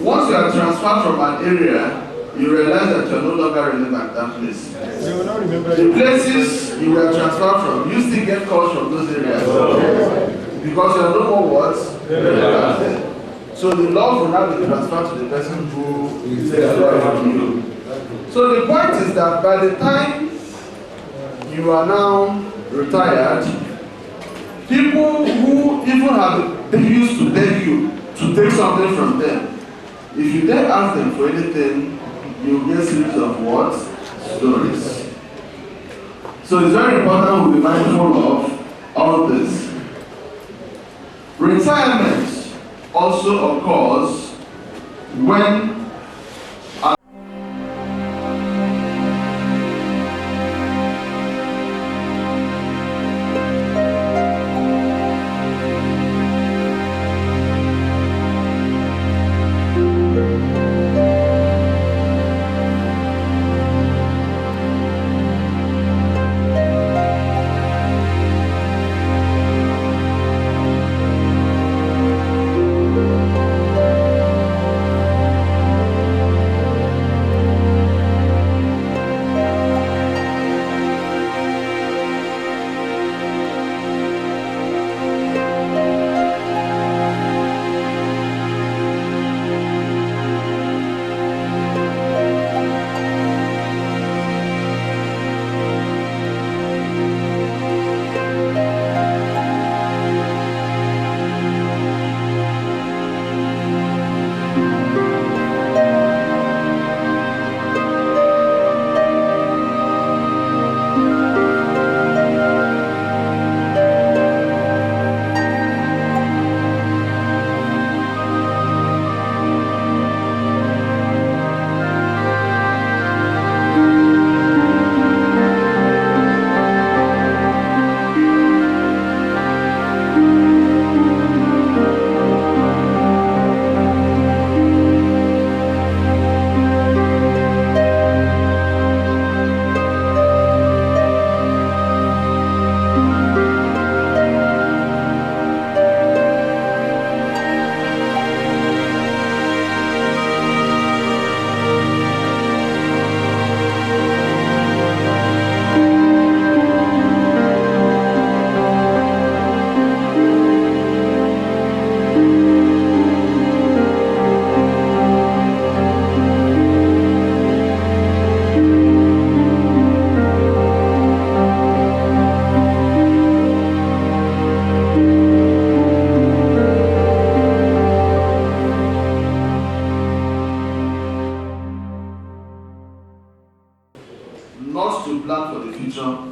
once you are transferred from an area, you realize that you are no longer relevant at that place. The places you were transferred from, you still get calls from those areas. Because you are no more what? Relevant. So the love will now be transferred to the person who is from you. So the point is that by the time you are now retired, people who even they used to beg you to take something from them, if you then ask them for anything, you get series of what? Stories. So it's very important we be mindful of all this. Retirement also occurs when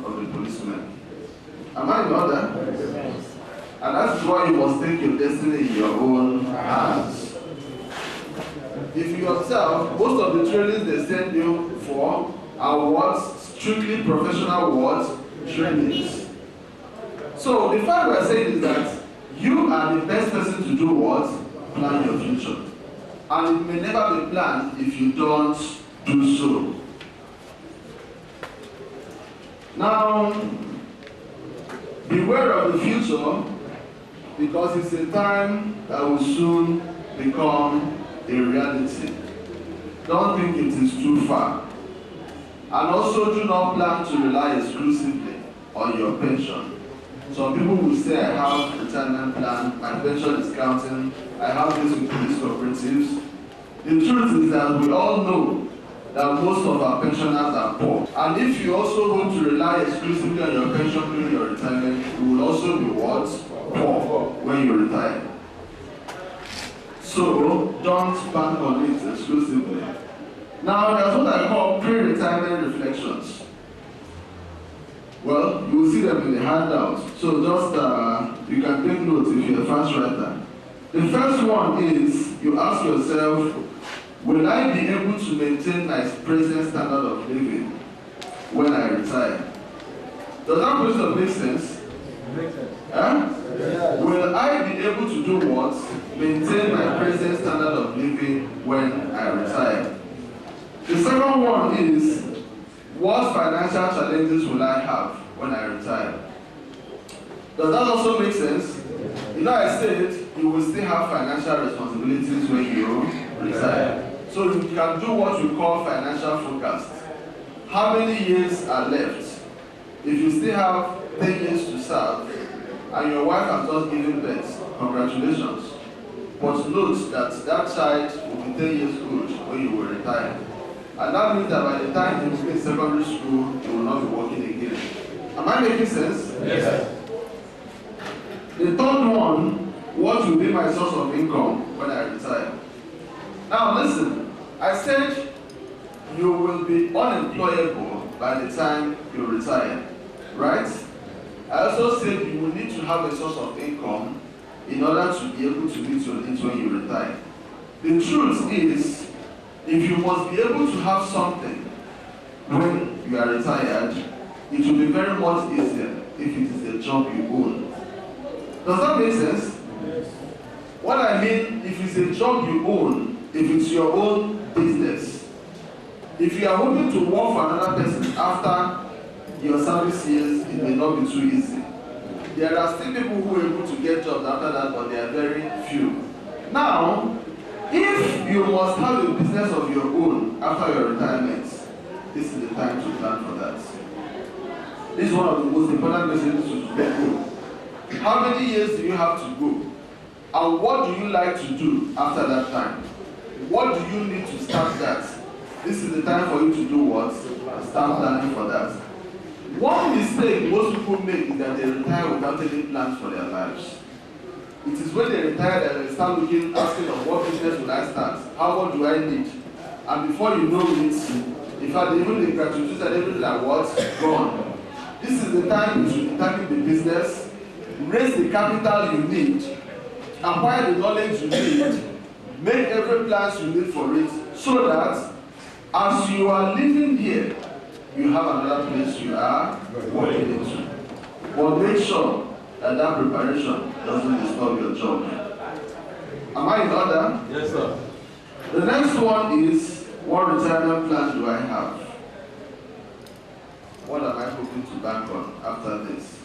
of a policeman. Am I in order? Yes. And that's why you must take your destiny in your own hands. If you observe, most of the trainings they send you for are what? Strictly professional what? Trainings. So the fact we're saying is that you are the best person to do what? Plan your future. And it may never be planned if you don't do so. Now, beware of the future, because it's a time that will soon become a reality. Don't think it is too far. And also do not plan to rely exclusively on your pension. Some people will say, I have a retirement plan, my pension is counting, I have this with police cooperatives. The truth is that we all know that most of our pensioners are poor. And if you also want to rely exclusively on your pension during your retirement, you will also be what? Poor when you retire. So don't bank on it exclusively. Now there's what I call pre-retirement reflections. Well, you will see them in the handout. So just, you can take notes if you're a fast writer. The first one is, you ask yourself, will I be able to maintain my present standard of living when I retire? Does that question make sense? Makes sense. Huh? Yeah. Will I be able to do what? Maintain my present standard of living when I retire? The second one is, what financial challenges will I have when I retire? Does that also make sense? You know, I said you will still have financial responsibilities when you retire. So you can do what we call financial forecast. How many years are left? If you still have 10 years to serve, and your wife has just given birth, congratulations. But note that that child will be 10 years old when you will retire. And that means that by the time you finish secondary school, you will not be working again. Am I making sense? Yes. The third one, what will be my source of income when I retire? Now listen, I said you will be unemployable by the time you retire, right? I also said you will need to have a source of income in order to be able to meet your needs when you retire. The truth is, if you must be able to have something when you are retired, it will be very much easier if it is a job you own. Does that make sense? Yes. What I mean, if it's a job you own, if it's your own business, if you are hoping to work for another person after your service years, it may not be too easy. There are still people who are able to get jobs after that, but they are very few. Now, if you must have a business of your own after your retirement, this is the time to plan for that. This is one of the most important messages to get home. How many years do you have to go? And what do you like to do after that time? What do you need to start that? This is the time for you to do what? Start planning for that. One mistake most people make is that they retire without any plans for their lives. It is when they retire that they start looking, asking of what business will I start? How much do I need? And before you know it, in fact, even the gratuities and everything are what? Gone. This is the time you should determine the business, raise the capital you need, acquire the knowledge you need, make every plan you need for it, so that as you are living here, you have another place you are working into. But make sure that that preparation doesn't disturb your job. Am I in order? Yes, sir. The next one is, what retirement plan do I have? What am I hoping to bank on after this?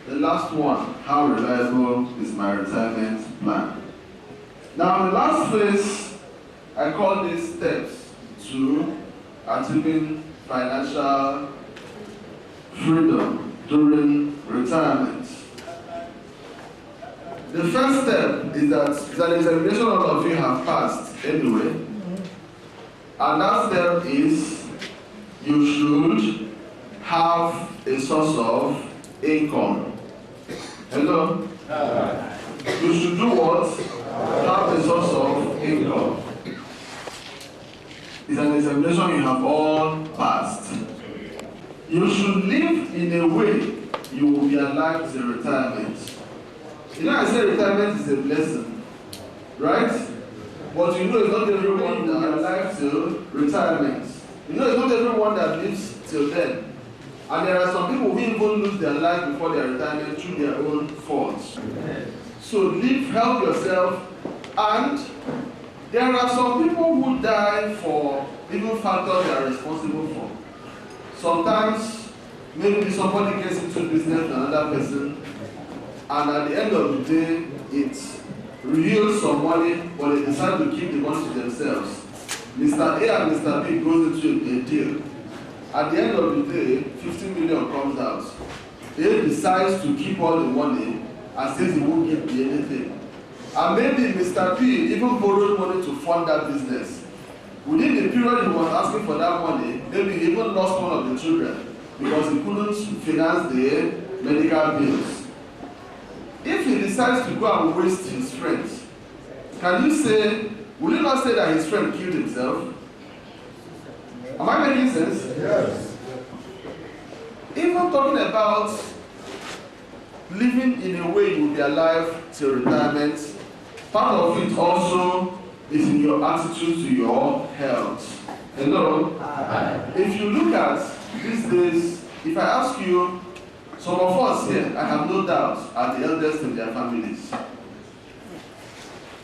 The last one, how reliable is my retirement plan? Now, the last phase, I call these steps to achieving financial freedom during retirement. The first step is that it's an examination all of you have passed anyway. And that step is you should have a source of income. Hello? You should do what? Have a source of income. It's an examination you have all passed. You should live in a way you will be alive till retirement. You know, I say retirement is a blessing, right? But you know, it's not everyone that will be alive till retirement. You know, it's not everyone that lives till then. And there are some people who even lose their life before their retirement through their own faults. So live, help yourself, and there are some people who die for even factors they are responsible for. Sometimes, maybe somebody gets into business with another person, and at the end of the day, it reveals some money, but they decide to keep the money to themselves. Mr. A and Mr. B goes into a deal. At the end of the day, 50 million comes out. A decides to keep all the money and says he won't give me anything. And maybe Mr. B even borrowed money to fund that business. Within the period he was asking for that money, maybe he even lost one of the children because he couldn't finance the medical bills. If he decides to go and waste his friends, can you say, will you not say that his friend killed himself? Am I making sense? Yes. Even talking about living in a way you will be alive till retirement, part of it also is in your attitude to your health. Hello? If you look at these days, if I ask you, some of us here, I have no doubt, are the eldest in their families.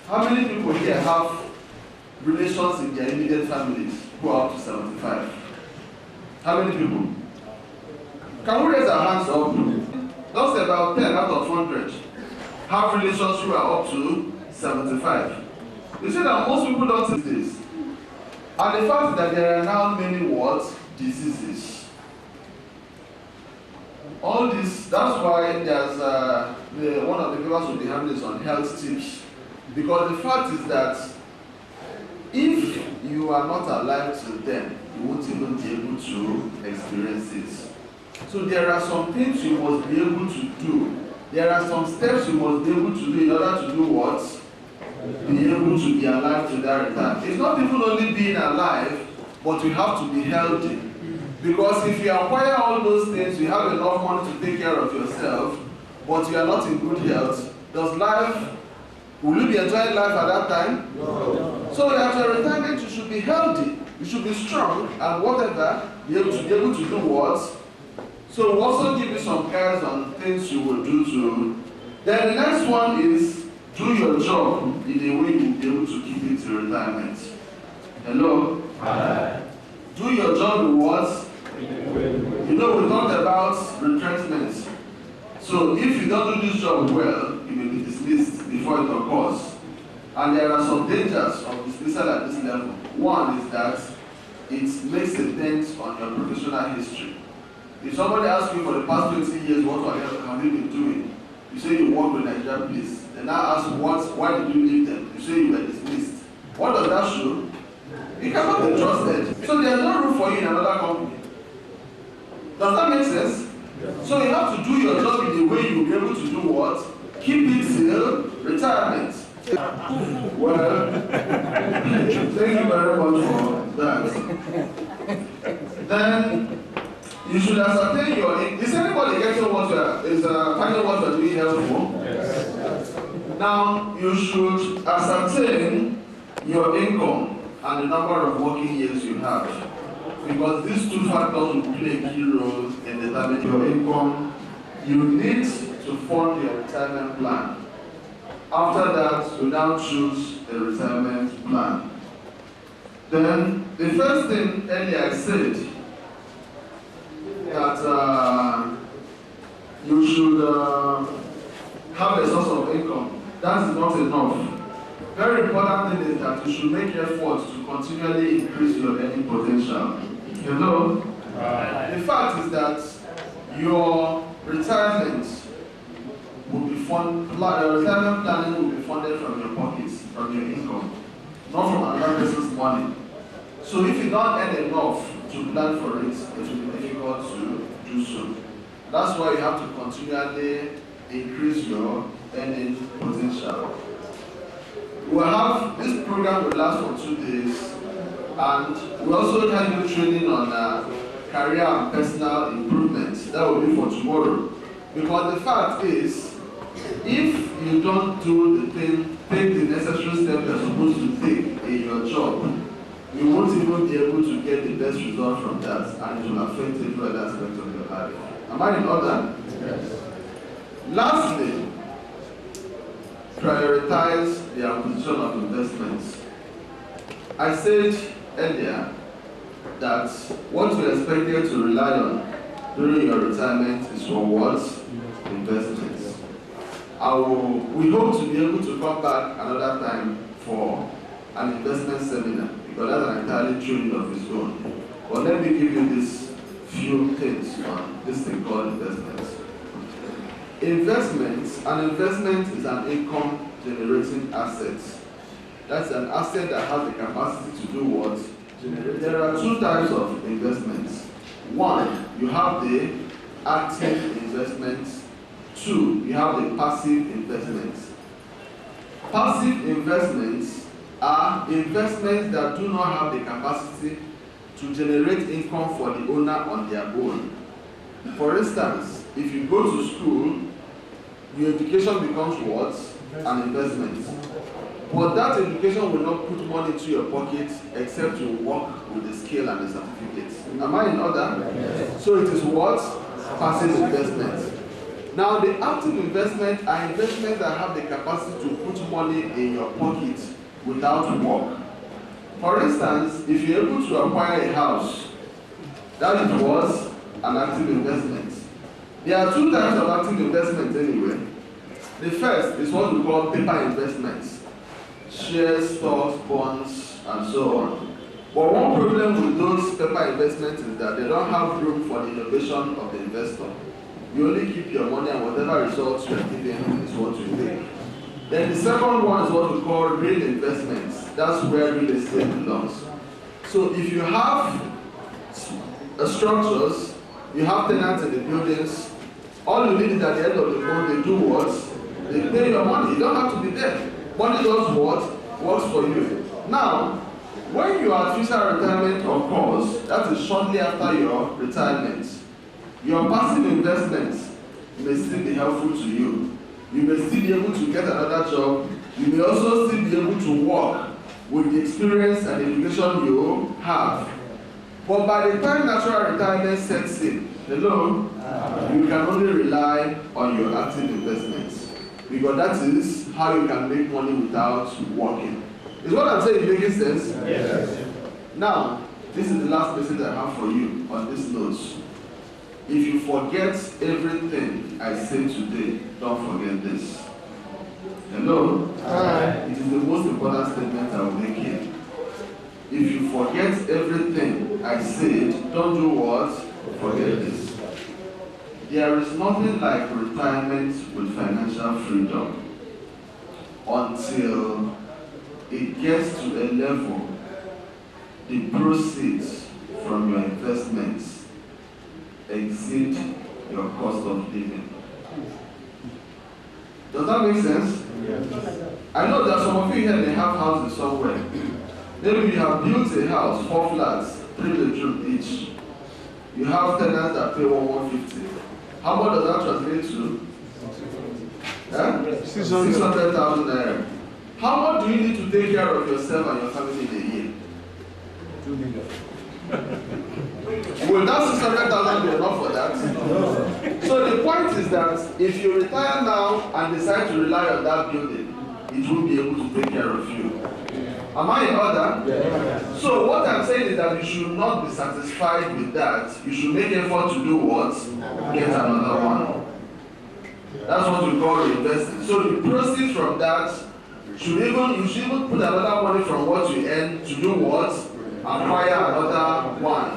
How many people here have relations in their immediate families who are up to 75? How many people? Can we raise our hands up? Just about 10 out of 100 have relations who are up to 75. You see that most people don't see this. And the fact that there are now many what? Diseases. All this, that's why there's one of the papers will be having this on health tips. Because the fact is that if you are not alive till then, you won't even be able to experience it. So there are some things you must be able to do. There are some steps you must be able to do in order to do what? Be able to be alive to that time. It's not even only being alive, but you have to be healthy. Because if you acquire all those things, you have enough money to take care of yourself, but you are not in good health, will you be enjoying life at that time? No. So at your retirement, you should be healthy, you should be strong, and whatever, be able to do what? So we'll also give you some guides on things you will do to. Then the next one is, do your job in a way you'll be able to keep it to retirement. Hello? Hi. Do your job in what? You know, we talked about retrenchment. So if you don't do this job well, you will be dismissed before it occurs. And there are some dangers of dismissal at this level. One is that it makes a dent on your professional history. If somebody asks you for the past 20 years, what have you been doing? You say you work with Nigeria Police. They now ask why did you leave them? You say you were dismissed. What does that show? You cannot be trusted. So there's no room for you in another company. Does that make sense? Yeah. So you have to do your job in a way you'll be able to do what? Keep it till retirement. Well, thank you very much for that. Then you should ascertain your. Is anybody getting what finding what you're doing helpful? Yes. Now you should ascertain your income and the number of working years you have, because these two factors will play a key role in determining your income. You need to fund your retirement plan. After that, you now choose a retirement plan. Then the first thing earlier I said that you should have a source of income. That is not enough. Very important thing is that you should make efforts to continually increase your earning potential. Hello? The fact is that your retirement will be retirement planning will be funded from your pockets, from your income, not from another person's money. So if you don't earn enough to plan for it, it will be difficult to do so. That's why you have to continually increase your earning potential. We'll have this program will last for 2 days, and we also have you training on career and personal improvements. That will be for tomorrow. Because the fact is, if you don't do the thing, take the necessary steps you're supposed to take in your job, you won't even be able to get the best result from that, and it will affect every other aspect of your life. Am I in order? Yes. Lastly, prioritize the acquisition of investments. I said earlier that what you're expected to rely on during your retirement is for what? Investments. We hope to be able to come back another time for an investment seminar, because that's an entirely training of its own. But let me give you these few things on this thing called investments. An investment is an income generating asset. That's an asset that has the capacity to do what? There are two types of investments. One, you have the active investments. Two, you have the passive investments. Passive investments are investments that do not have the capacity to generate income for the owner on their own. For instance, if you go to school, your education becomes what? An investment. But that education will not put money into your pocket except you work with the skill and the certificates. Am I in order? Yes. So it is what? Passive investment. Now the active investment are investments that have the capacity to put money in your pocket without work. For instance, if you're able to acquire a house, that is what? An active investment. There are two types of active investments anyway. The first is what we call paper investments. Shares, stocks, bonds, and so on. But one problem with those paper investments is that they don't have room for the innovation of the investor. You only keep your money and whatever results you are given is what you take. Then the second one is what we call real investments. That's where real estate belongs. So if you have structures, you have tenants in the buildings, all you need is at the end of the month they do what? They pay your money. You don't have to be there. Money does what? Works for you. Now, when your artificial retirement occurs, that is shortly after your retirement, your passive investments may still be helpful to you. You may still be able to get another job. You may also still be able to work with the experience and education you have. But by the time natural retirement sets in, hello, you can only rely on your active investments. Because that is how you can make money without working. Is what I'm saying making sense? Yes. Now, this is the last message I have for you on this note. If you forget everything I said today, don't forget this. Hello? Hi. It is the most important statement I will make here. If you forget everything I said, don't do what? Forget this. There is nothing like retirement with financial freedom until it gets to a level the proceeds from your investments exceed your cost of living. Does that make sense? Yes. I know that some of you here may have houses somewhere. Maybe you have built a house, 4 flats, 3 bedrooms each. You have tenants that pay 150. How much does that translate to? 600,000 naira. How much do you need to take care of yourself and your family in a year? 2 million. Will that 600,000 be enough for that? No. So the point is that if you retire now and decide to rely on that building, it will be able to take care of you. Am I in order? Yes. So what I'm saying is that you should not be satisfied with that. You should make effort to do what? Get another one. That's what we call reinvesting. So the proceeds from that you should even put another money from what you earn to do what? Acquire another one.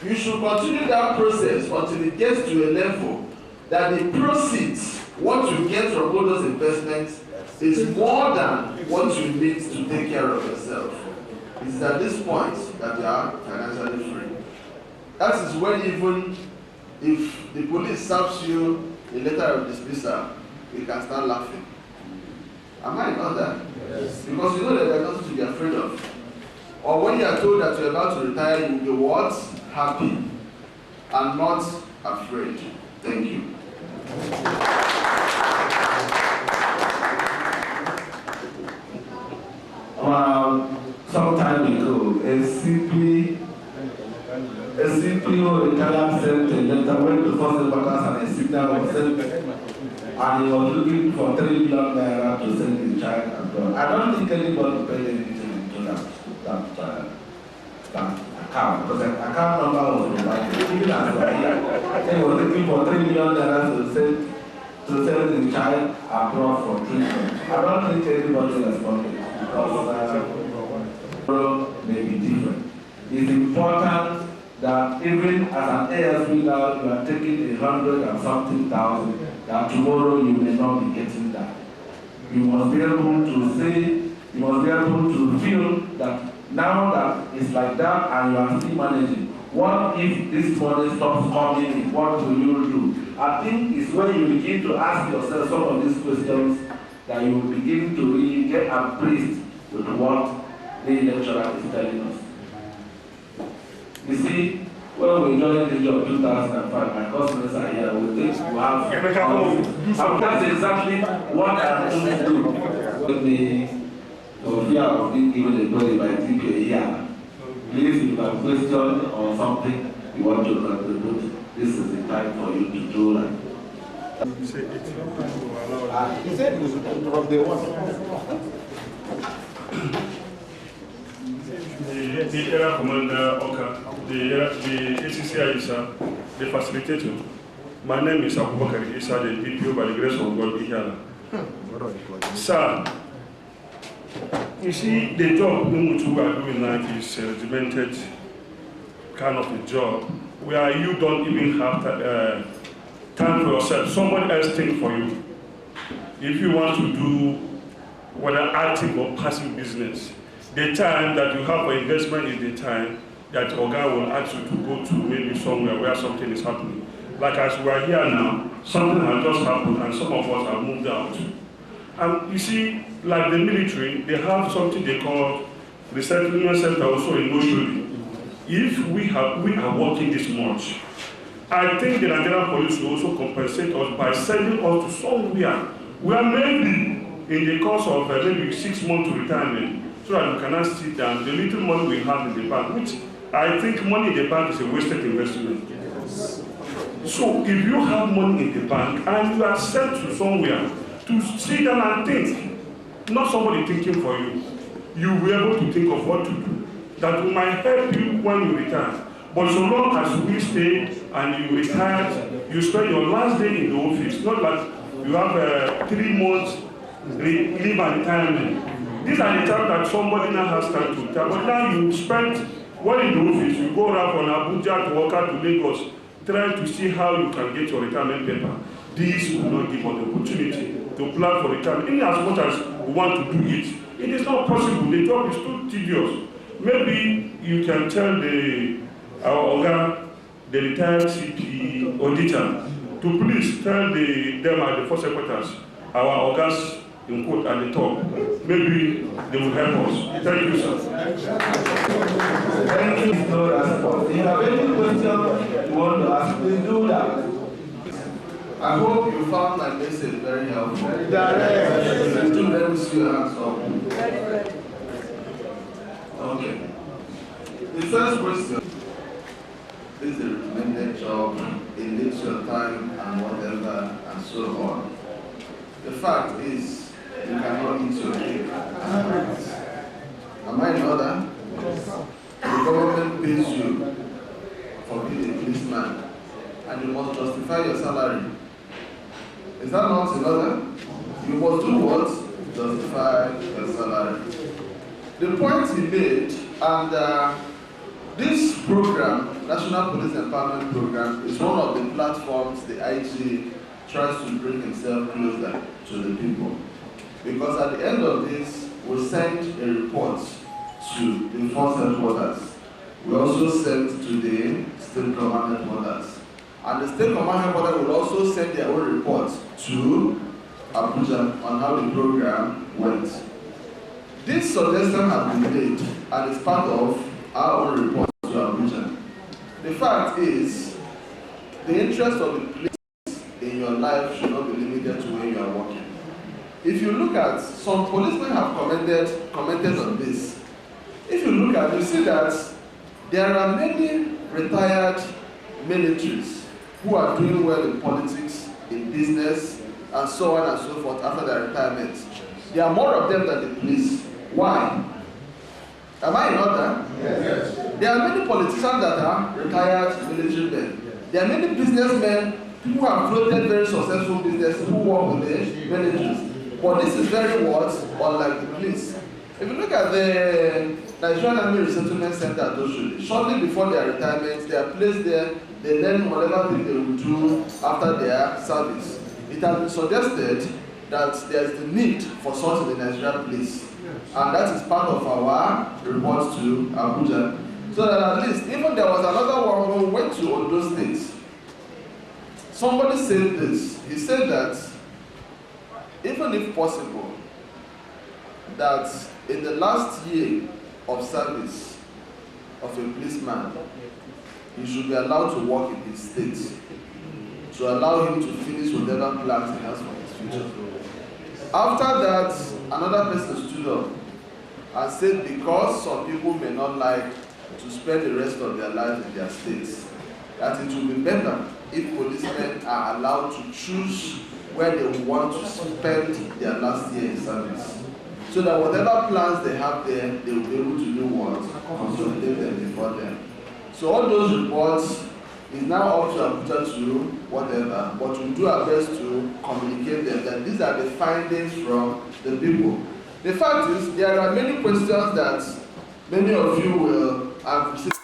You should continue that process until it gets to a level that the proceeds, what you get from all those investments, is more than what you need to take care of yourself. It's at this point that you are financially free. That is when even if the police serves you a letter of dismissal, you can start laughing. Am I in order? Yes. Because you know that there's nothing to be afraid of. Or when you are told that you're about to retire, you'll be what? Happy. and not afraid. Thank you. Some time ago, a CPO Italian sent a letter went to first workers and a signal was sent, and he was looking for 3 million naira to send his child abroad. I don't think anybody paid anything into that account, because the account number was provided. Even as well here, he was looking for 3 million naira to send his child abroad for treatment. I don't think anybody responded, because may be different. It's important that even as an ASV now, you are taking 100 and something thousand, that tomorrow you may not be getting that. You must be able to say, you must be able to feel that now that it's like that and you are still managing, what if this money stops coming in? What will you do? I think it's when you begin to ask yourself some of these questions that you will begin to really get appraised with what the lecturer is telling us. You see, when we joined the job 2005, my customers are here, we think we have and that's exactly what I'm going to do. With me, for fear of being given a body by TP a year, please, if you have a question or something you want to contribute, this is the time for you to do that. He said it was from day one. The area commander, the ACC Aisha, the facilitator. My name is Abubakar Isa, the DPO by the grace of God here. Sir, you see, the job we are doing now is a regimented kind of a job where you don't even have time for yourself. Somebody else think for you. If you want to do whether active or passive business, the time that you have for investment is the time that Oga will ask you to go to maybe somewhere where something is happening. Like as we are here now, something has just happened and some of us have moved out. And you see, like the military, they have something they call resettlement center also emotionally. If we are working this much, I think the Nigerian police will also compensate us by sending us to somewhere where maybe in the course of maybe 6 months to retirement, so that we cannot sit down, the little money we have in the bank, which I think money in the bank is a wasted investment. Yes. So if you have money in the bank and you are sent to somewhere to sit down and think, not somebody thinking for you, you will be able to think of what to do that might help you when you retire. But so long as we stay and you retire, you spend your last day in the office, not like you have 3 months leave and retirement. These are the time that somebody now has time to retire. But now you spend, when in the office, you go around from Abuja to Oka to Lagos, trying to see how you can get your retirement paper. This will not give us the opportunity to plan for retirement. In as much as we want to do it, it is not possible. The job is too tedious. Maybe you can tell our Oga, the retired CP auditor, to please tell them at the first secretaries, our Ogas in quote at the top, maybe they will help us. Thank you, sir. Thank you, Mr. If you have any question you want to ask, please do that. I hope you found my message very helpful. Very direct. Let me see your hands up. Okay. The first question is a recommended job, it needs your time and whatever and so on. The fact is, you cannot eat your cake. Am I in order? The government pays you for being a policeman and you must justify your salary. Is that not in order? You must do what? Justify your salary. The point he made, and this program, National Police Empowerment Program, is one of the platforms the IG tries to bring himself closer to the people. Because at the end of this, we send a report to the force headquarters. We also send to the state command headquarters. And the state command headquarters will also send their own report to Abuja on how the program went. This suggestion has been made and is part of our own report to Abuja. The fact is, the interest of the police in your life should not be limited to where you are working. If you look at, some policemen have commented on this. If you look at, you see that there are many retired militaries who are doing well in politics, in business, and so on and so forth after their retirement. There are more of them than the police. Why? Am I in order? Yes. There are many politicians that are retired military men. There are many businessmen who have floated very successful businesses who work with the militaries. But this is very what? Unlike the police. If you look at the Nigerian Army Resettlement Center at Oshodi, shortly before their retirement, they are placed there, they learn whatever thing they will do after their service. It has been suggested that there is the need for such in the Nigerian police. And that is part of our report to Abuja. So that at least, even there was another one who went to Ondo State. Somebody said this. He said that even if possible, that in the last year of service of a policeman, he should be allowed to work in his state, to allow him to finish whatever plans he has for his future. After that, another person stood up and said because some people may not like to spend the rest of their lives in their states, that it will be better if policemen are allowed to choose where they want to spend their last year in service. So that whatever plans they have there, they will be able to do what? Consolidate them before them. So all those reports is now up to Abuja to whatever, but we do our best to communicate them that these are the findings from the people. The fact is, there are many questions that many of you will have received.